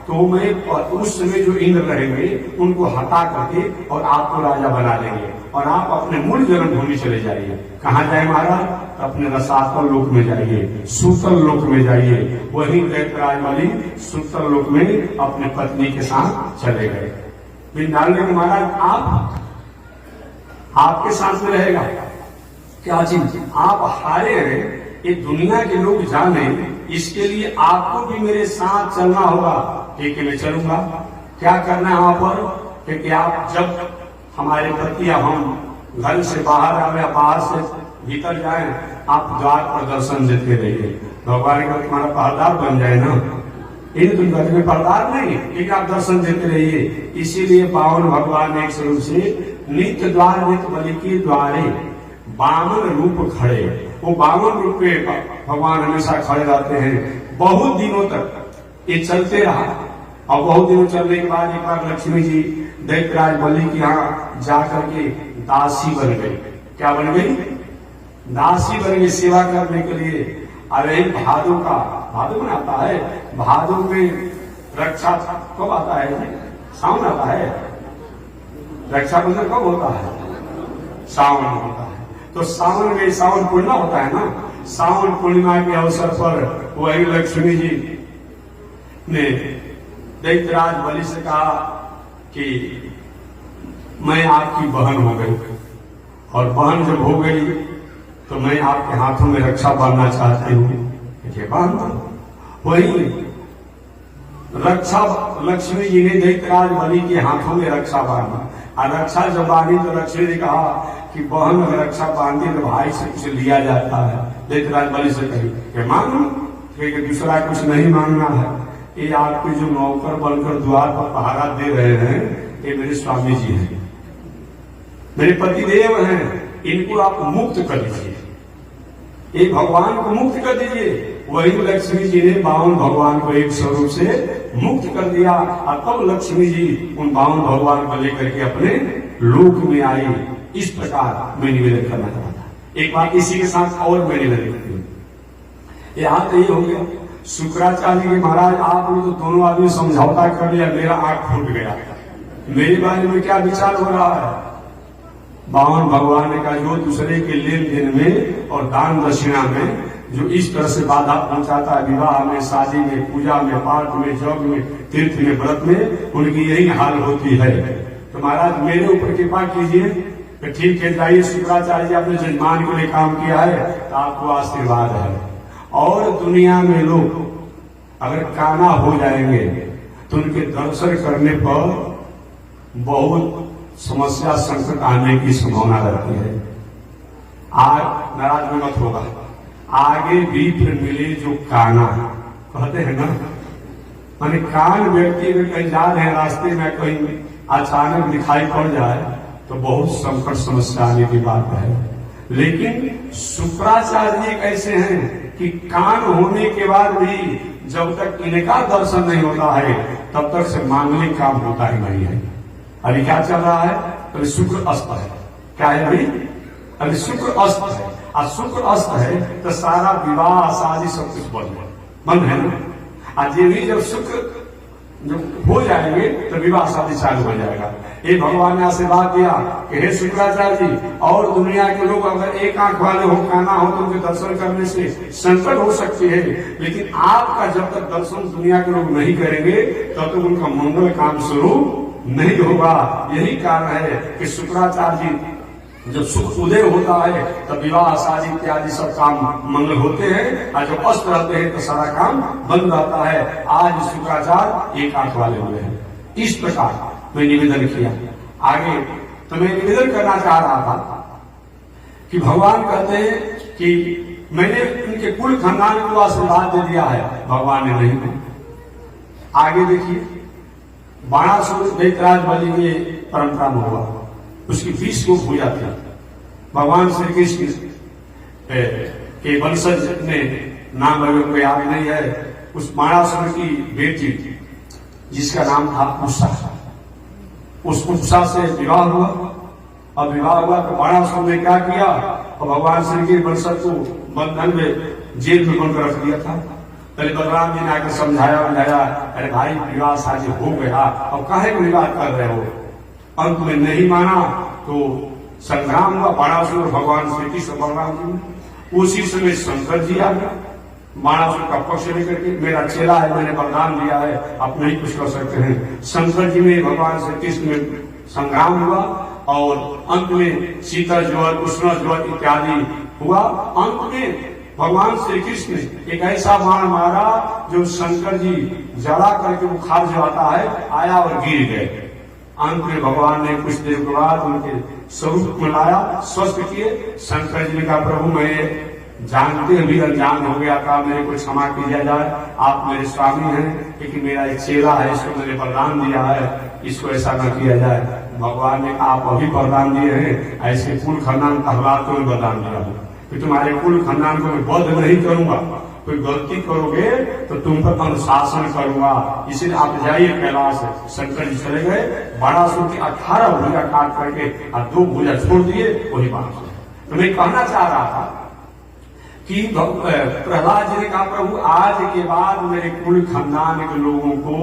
तो मैं उस समय जो इंद्र रहेंगे उनको हटा करके और आपको राजा बना देंगे, और आप अपने मूल जन्मभूमि चले जाइए। कहाँ जाए महाराज? अपने रसातल लोक में जाइए, सूतल लोक में जाइए। वही दैत्यराज बलि सूतल लोक में अपने पत्नी के साथ चले गए। फिर डालने के महाराज आपके साथ में रहेगा क्या चीज? आप हारे हैं, ये दुनिया के लोग जाने, इसके लिए आपको भी मेरे साथ चलना होगा। ठीक है, मैं चलूंगा। क्या करना है वहां पर? क्योंकि आप जब हमारे पति या हम घर से बाहर आवे या बाहर से भीतर जाए, आप द्वार पर दर्शन देते रहिए। भगवान का तुम्हारा पहरेदार बन जाए ना, इन तुम घर में पहरेदार नहीं, लेकिन आप दर्शन देते रहिए। इसीलिए पावन भगवान ने एक स्वरूप से नित्य द्वार नित्य बलि के द्वारे बामन रूप खड़े, वो बामन रूप पे भगवान हमेशा खड़े रहते हैं। बहुत दिनों तक ये चलते रहा, और बहुत दिनों चलने के बाद एक बार लक्ष्मी जी दैत्यराज बलि के यहाँ जाकर के दासी बन गई। क्या बन गई? दासी बन गई सेवा करने के लिए। अरे भादो में आता है, भादो में रक्षा कब आता है? सावन आता है। रक्षाबंधन कब होता है? सावन में होता है। तो सावन में सावन पूर्णिमा होता है ना, सावन पूर्णिमा के अवसर पर वही लक्ष्मी जी ने दैत्यराज बलि से कहा कि मैं आपकी बहन हो गई, और बहन जब हो गई तो मैं आपके हाथों में रक्षा बांधना चाहती हूँ। देखिए बांध, वही रक्षा लक्ष्मी जी ने दैत्यराज बलि के हाथों में रक्षा बांधा। और रक्षा जब बांधी तो लक्ष्मी ने कहा कि बहन अगर रक्षा बांधी तो भाई से कुछ लिया जाता है। दैत्यराज बलि से कही कि मांगो, क्योंकि दूसरा कुछ नहीं मांगना है। ये आपके जो नौकर बनकर द्वार पर पहरा दे रहे हैं, ये मेरे स्वामी जी हैं, मेरे पतिदेव हैं, इनको आप मुक्त कर दीजिए, ये भगवान को मुक्त कर दीजिए। वही लक्ष्मी जी ने बावन भगवान को एक स्वरूप से मुक्त कर दिया, और तब लक्ष्मी जी उन बावन भगवान को लेकर के अपने लोक में आई। इस प्रकार मैं निवेदन करना चाहता। एक बात इसी के साथ और मैं निवेदन करती, यहाँ तो ये हो गया शुक्राचार्य के महाराज आप लोग तो दोनों आदमी समझौता कर लिया, मेरा आंख फूट गया। मेरे बारे में क्या विचार हो रहा है? बावन भगवान ने कहा जो दूसरे के लेन देन में और दान दक्षिणा में जो इस तरह से बाधा पहुंचाता है, विवाह में, शादी में, पूजा में, पाठ में, जप में, तीर्थ में, व्रत में, उनकी यही हाल होती है। तो महाराज मेरे ऊपर कृपा कीजिए। तो ठीक है, जाइए शुक्राचार्य जी आपने जजमान के लिए काम किया है तो आपको आशीर्वाद है। और दुनिया में लोग अगर काना हो जाएंगे तो उनके दर्शन करने पर बहुत समस्या संकट आने की संभावना रहती है। आज नाराज में मत होगा, आगे विप्र मिले जो काना कहते हैं ना, माने कान व्यक्ति अगर कहीं जा रहे हैं रास्ते में कहीं अचानक दिखाई पड़ जाए तो बहुत संकट समस्या आने की बात है। लेकिन शुक्राचार्य जी ऐसे हैं कि कान होने के बाद भी जब तक इनका दर्शन नहीं होता है तब तक से मांगलिक काम होता ही नहीं है। अभी क्या चल रहा है? अभी शुक्र अस्त है। क्या है अभी? अभी शुक्र अस्त है, और शुक्र अस्त है तो सारा विवाह शादी सब कुछ बंद है ना। आज ये भी जब शुक्र जब हो जाएंगे तो विवाह शादी चालू हो जाएगा। ये भगवान ने आशीर्वाद दिया कि हे शुक्राचार्य जी, और दुनिया के लोग अगर एक आंख वाले हो, काना हो, तो उनके दर्शन करने से संकट हो सकती है, लेकिन आपका जब तक दर्शन दुनिया के लोग नहीं करेंगे तब तक उनका मंगल काम शुरू नहीं होगा। यही कारण है कि शुक्राचार्य जी जब सुख उदय होता है तब विवाह शादी इत्यादि सब काम मंगल होते हैं, और जब अस्त रहते हैं तो सारा काम बंद रहता है। आज शुक्राचार्य एक आंख वाले हुए हैं। इस प्रकार मैं निवेदन किया। आगे तो मैं निवेदन करना चाह रहा था कि भगवान कहते हैं कि मैंने उनके कुल खानदान को आशीर्वाद दे दिया है, भगवान ने नहीं। आगे देखिए, बाणासुर दैत्यराज बलि की परंपरा में हुआ, उसकी 20 को पूजा थी। भगवान श्री कृष्ण के वंशज ने नाम अगर कोई याद नहीं है, उस बाणासुर की बेटी जिसका नाम था उषा, उस उषा से विवाह हुआ। अब विवाह हुआ तो बाणासुर ने क्या किया, और भगवान श्री के वंशज को बंधन में जेल में बंद रख दिया था। पहले बलराम जी ने आकर समझाया, अरे भाई विवाह शादी हो गया, अब काहे को विवाह कर रहे हो। अंत में नहीं माना तो संग्राम हुआ बाणासुर और भगवान श्री कृष्ण बलराम जी में। उसी समय शंकर जी आ गए बाणासुर का पक्ष लेकर के, मेरा चेला है, मैंने वरदान दिया है, आप नहीं कुछ कर सकते हैं। शंकर जी में भगवान श्री कृष्ण में संग्राम हुआ और अंत में शीतल ज्वर, उष्ण ज्वर इत्यादि हुआ। अंत में भगवान श्री कृष्ण ने एक ऐसा बाण मारा जो शंकर जी जला करके बुखार जो आता है आया और गिर गए। अंत में भगवान ने कुछ देर के बाद उनके स्वरूप में लाया, स्वस्थ किए। शंकर जी ने कहा, प्रभु मैं जानते हुए अनजान हो गया था, मेरे को क्षमा किया जाए, आप मेरे स्वामी हैं, लेकिन मेरा एक चेला है, इसको मैंने वरदान दिया है, इसको ऐसा न किया जाए। भगवान ने आप अभी वरदान दिए हैं, ऐसे कुल खानदान प्रहलाद को मैं वरदान दिया हूँ कि तुम्हारे कुल खानदान को मैं वध नहीं करूंगा, कोई गलती करोगे तो तुम पर अनुशासन करूंगा, इसलिए आप जाइए कैलाश। शंकर जी चले गए, बाणासुर की 18 भुजा काट करके और 2 भुजा छोड़ दिए, वही बाणासुर। तो मैं कहना चाह रहा था कि प्रहलाद जी ने कहा, प्रभु आज के बाद मेरे कुल खानदान के लोगों को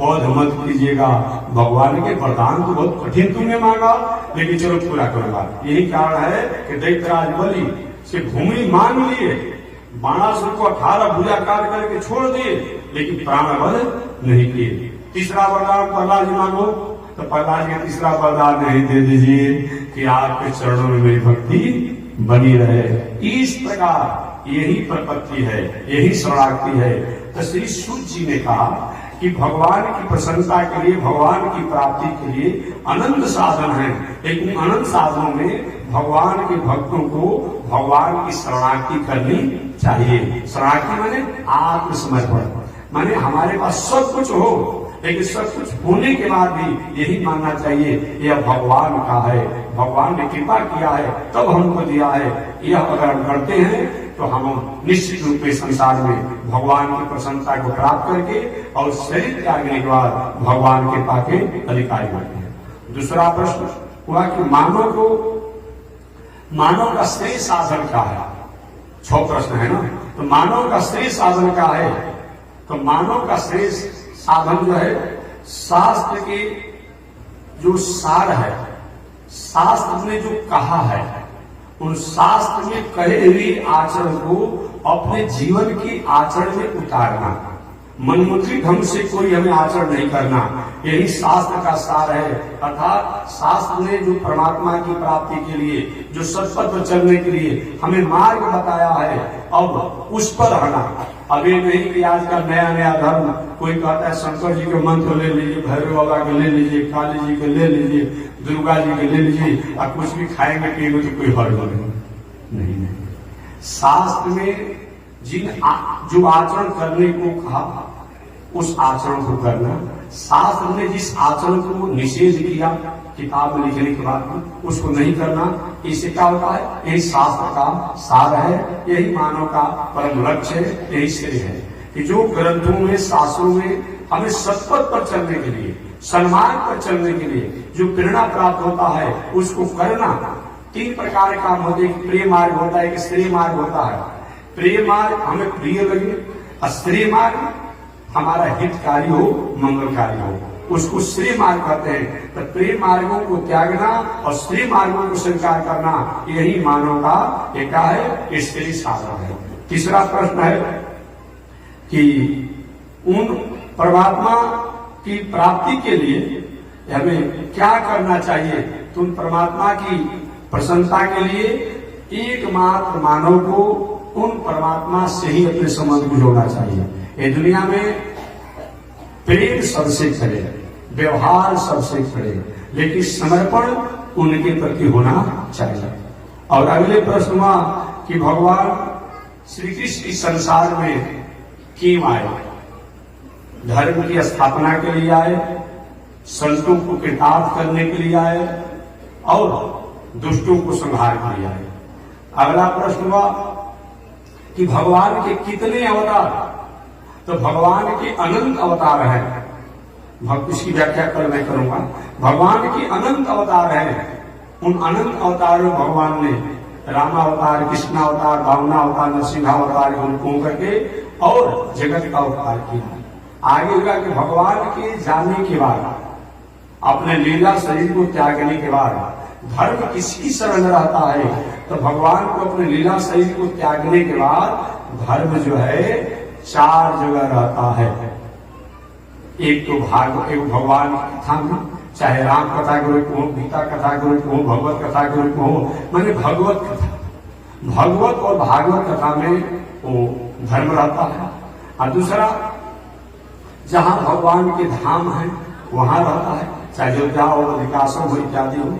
वध मत कीजिएगा। भगवान के वरदान तो बहुत कठिन तुमने मांगा, लेकिन चलो पूरा करूंगा। यही कारण है कि दैत्यराज बलि से भूमि मांग लिए, बाणासुर को 18 भुजा काट करके छोड़ दिए, लेकिन प्राणवध नहीं किए। तीसरा वरदान प्रहलाद जी मांगो, तो प्रहलाद जी तीसरा वरदान नहीं दे दीजिए कि आपके चरणों में मेरी भक्ति बनी रहे। इस प्रकार यही प्रपत्ति है, यही शरणागति है। तो श्री सूत जी ने कहा कि भगवान की प्रसन्नता के लिए, भगवान की प्राप्ति के लिए अनंत साधन है, लेकिन अनंत साधनों में भगवान के भक्तों को भगवान की शरणागति करनी चाहिए। शरणागति माने आत्मसमर्पण, माने हमारे पास सब कुछ हो, लेकिन सब कुछ होने के बाद भी यही मानना चाहिए यह भगवान का है, भगवान ने कृपा किया है तब हमको दिया है। यह अगर हम करते हैं तो हम निश्चित रूप में संसार में भगवान की प्रसन्नता को प्राप्त करके और शरीर त्यागने के बाद भगवान के पाके अधिकारी बनते हैं। दूसरा प्रश्न हुआ कि मानव का श्रेष्ठ साधन क्या है। 6 प्रश्न है ना, तो मानव का श्रेष्ठ साधन क्या है। तो मानव का श्रेष्ठ साधन जो है, शास्त्र के जो सार है, शास्त्र ने जो कहा है, उन शास्त्र में कहे हुए आचरण को अपने जीवन के आचरण में उतारना, मनमुखी ढंग से कोई हमें आचरण नहीं करना, यही शास्त्र का सार है। अर्थात शास्त्र ने जो परमात्मा की प्राप्ति के लिए, जो सत्पथ पर चलने के लिए हमें मार्ग बताया है, अब उस पर रहना। अब ये नहीं कि आज का नया नया धर्म, कोई कहता है शंकर जी के मंत्र ले लीजिए, भैरव बाबा के ले लीजिए, काली जी के ले लीजिए, दुर्गा जी के ले लीजिए, और कुछ भी खाएंगे पिएंगे तो कोई हर्ज नहीं। शास्त्र में जो आचरण करने को कहा उस आचरण को करना, शास्त्र ने जिस आचरण को निषेध किया किताब में लिखने के बाद उसको नहीं करना, इससे क्या होता है, यही शास्त्र का सार है, यही मानव का परम लक्ष्य है, यही श्रेय है कि जो ग्रंथों में, शास्त्रों में हमें सत्पथ पर चलने के लिए, सन्मार्ग पर चलने के लिए जो प्रेरणा प्राप्त होता है उसको करना। 3 प्रकार का काम होते हैं, प्रिय मार्ग होता है, एक श्रेय मार्ग होता है। प्रिय मार्ग हमें प्रिय लगे, और श्रेय मार्ग हमारा हितकारी हो, मंगलकारी हो, उसको श्रेय मार्ग कहते हैं। तो प्रिय मार्गों को त्यागना और श्रेय मार्गों को स्वीकार करना, यही मानव का एक है, श्रेय साधन है। तीसरा प्रश्न है कि उन परमात्मा की प्राप्ति के लिए हमें क्या करना चाहिए। तो उन परमात्मा की प्रसन्नता के लिए एकमात्र मानव को उन परमात्मा से ही अपने संबंध को जोड़ना चाहिए। ये दुनिया में प्रेम सबसे खड़े, व्यवहार सबसे खड़े, लेकिन समर्पण उनके प्रति होना चाहिए। और अगले प्रश्न हुआ कि भगवान श्री कृष्ण इस संसार में क्यों आए। धर्म की स्थापना के लिए आए, संतों को कृतार्थ करने के लिए आए और दुष्टों को संहार के लिए आए। अगला प्रश्न हुआ कि भगवान के कितने अवतार। तो भगवान के अनंत अवतार हैं। इसकी व्याख्या कल मैं करूंगा। भगवान की अनंत अवतार हैं। उन अनंत अवतारों भगवान ने रामावतार, कृष्णावतार, वामनावतार, नरसिंहावतार को रूपों करके और जगत का उपकार किया। आगे होगा कि भगवान के जाने के बाद, अपने लीला शरीर को त्यागने के बाद धर्म किसकी शरण रहता है? तो भगवान को अपने लीला शरीर को त्यागने के बाद धर्म जो है 4 जगह रहता है। एक तो एक भगवान की कथा में, चाहे राम कथा के रूप हो, गीता कथा के रूप हो, भगवत कथा के रूप हो, माने भगवत कथा, भगवत और भागवत कथा में वो धर्म रहता है। और दूसरा, जहां भगवान के धाम है वहां रहता है, चाहे अयोध्या और विकासम हो इत्यादि हो।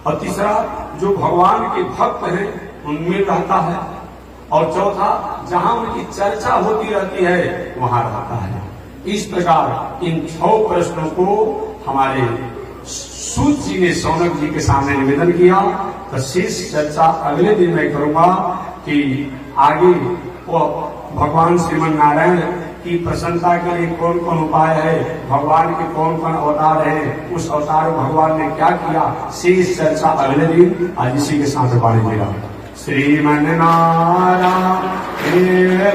और तीसरा, जो भगवान के भक्त हैं उनमें रहता है। और चौथा, जहां उनकी चर्चा होती रहती है वहां रहता है। इस प्रकार इन 6 प्रश्नों को हमारे सूत जी ने शौनक जी के सामने निवेदन किया। तो शेष चर्चा अगले दिन मैं करूंगा कि आगे वो भगवान श्रीमन नारायण की प्रसन्नता के लिए कौन कौन उपाय है, भगवान के कौन कौन अवतार है, उस अवतार भगवान ने क्या किया, शेष चर्चा अगले दिन आज इसी के साथ बाणी मेरा। श्रीमन नारायण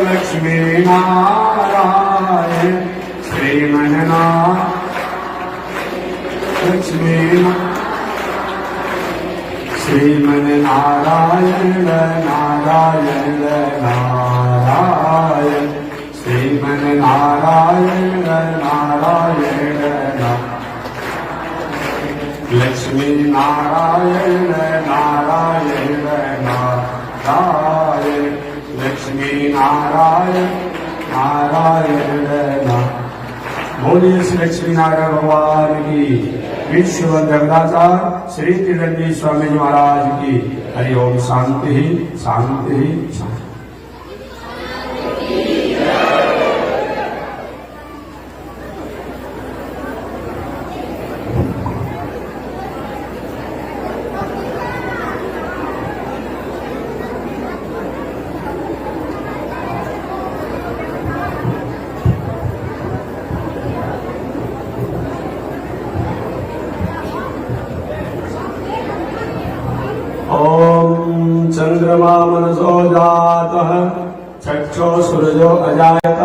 लक्ष्मी नारायण, श्रीमन नारायण लक्ष्मी, श्रीमन नारायण नारायण नारायण, श्रीमन नारायण नारायण लक्ष्मी नारायण नारायण नारायण, लक्ष्मी नारायण नारायण नारायण। बोलिए श्री लक्ष्मी नारायण भगवान की, विश्व जगदाचार्य श्री त्रिदंडी स्वामी महाराज की। हरि ओम। शांति ही शांति ही शांति। चंद्रमा मनसो जातः, चक्षो सूरजो अजायत,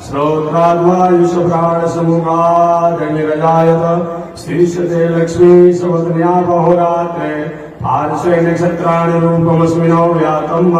श्रोत्राद्वायुष प्राण समूहादनिरजायत, श्रीशते लक्ष्मी सवत्न्या बहोरात्रे, पार्श्वे नक्षत्राणि रूपमस्मिनो व्यातम्,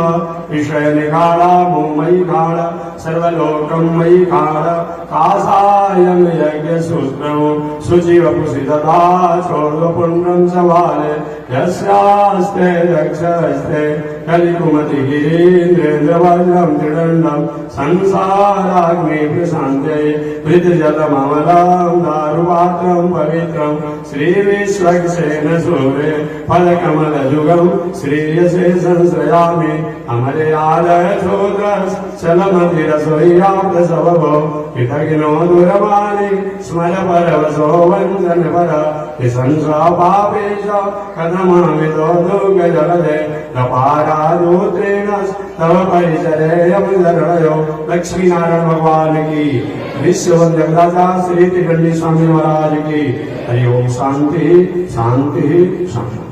विषय निकाला मोमयी काल, सर्वलोकं मयि काल, कासायं यज्ञसूत्रौ, शुचिवपुषि तथा चोर्वपुण्ड्रं सवाले, यस्यास्ते दक्षस्ते कलिकुमति गिरीन्द्रेन्द्रवज्रं त्रिदण्डं, संसाराग्नि प्रशान्त्यै भृतजलममलं दारुपात्रं पवित्रं, श्रीविश्वक्सेन सूर्ये फलकमलयुगं, श्रेयसे संश्रयामि अमरे आलयशूद्रस् चलमतिरसोय्याप्तसवभो, कृतघ्नो दूरवाणि स्मर परवशो वन्दन पर, विसंसापापेश कथमामितो दुर्गजलदे, कपारादूत्रेण तव परिचरेयं शरणयो। लक्ष्मी नारायण भगवान की, विश्व जगदाचार्य श्री त्रिदंडी स्वामी महाराज की। हरि ओम। शांति शांति शांति।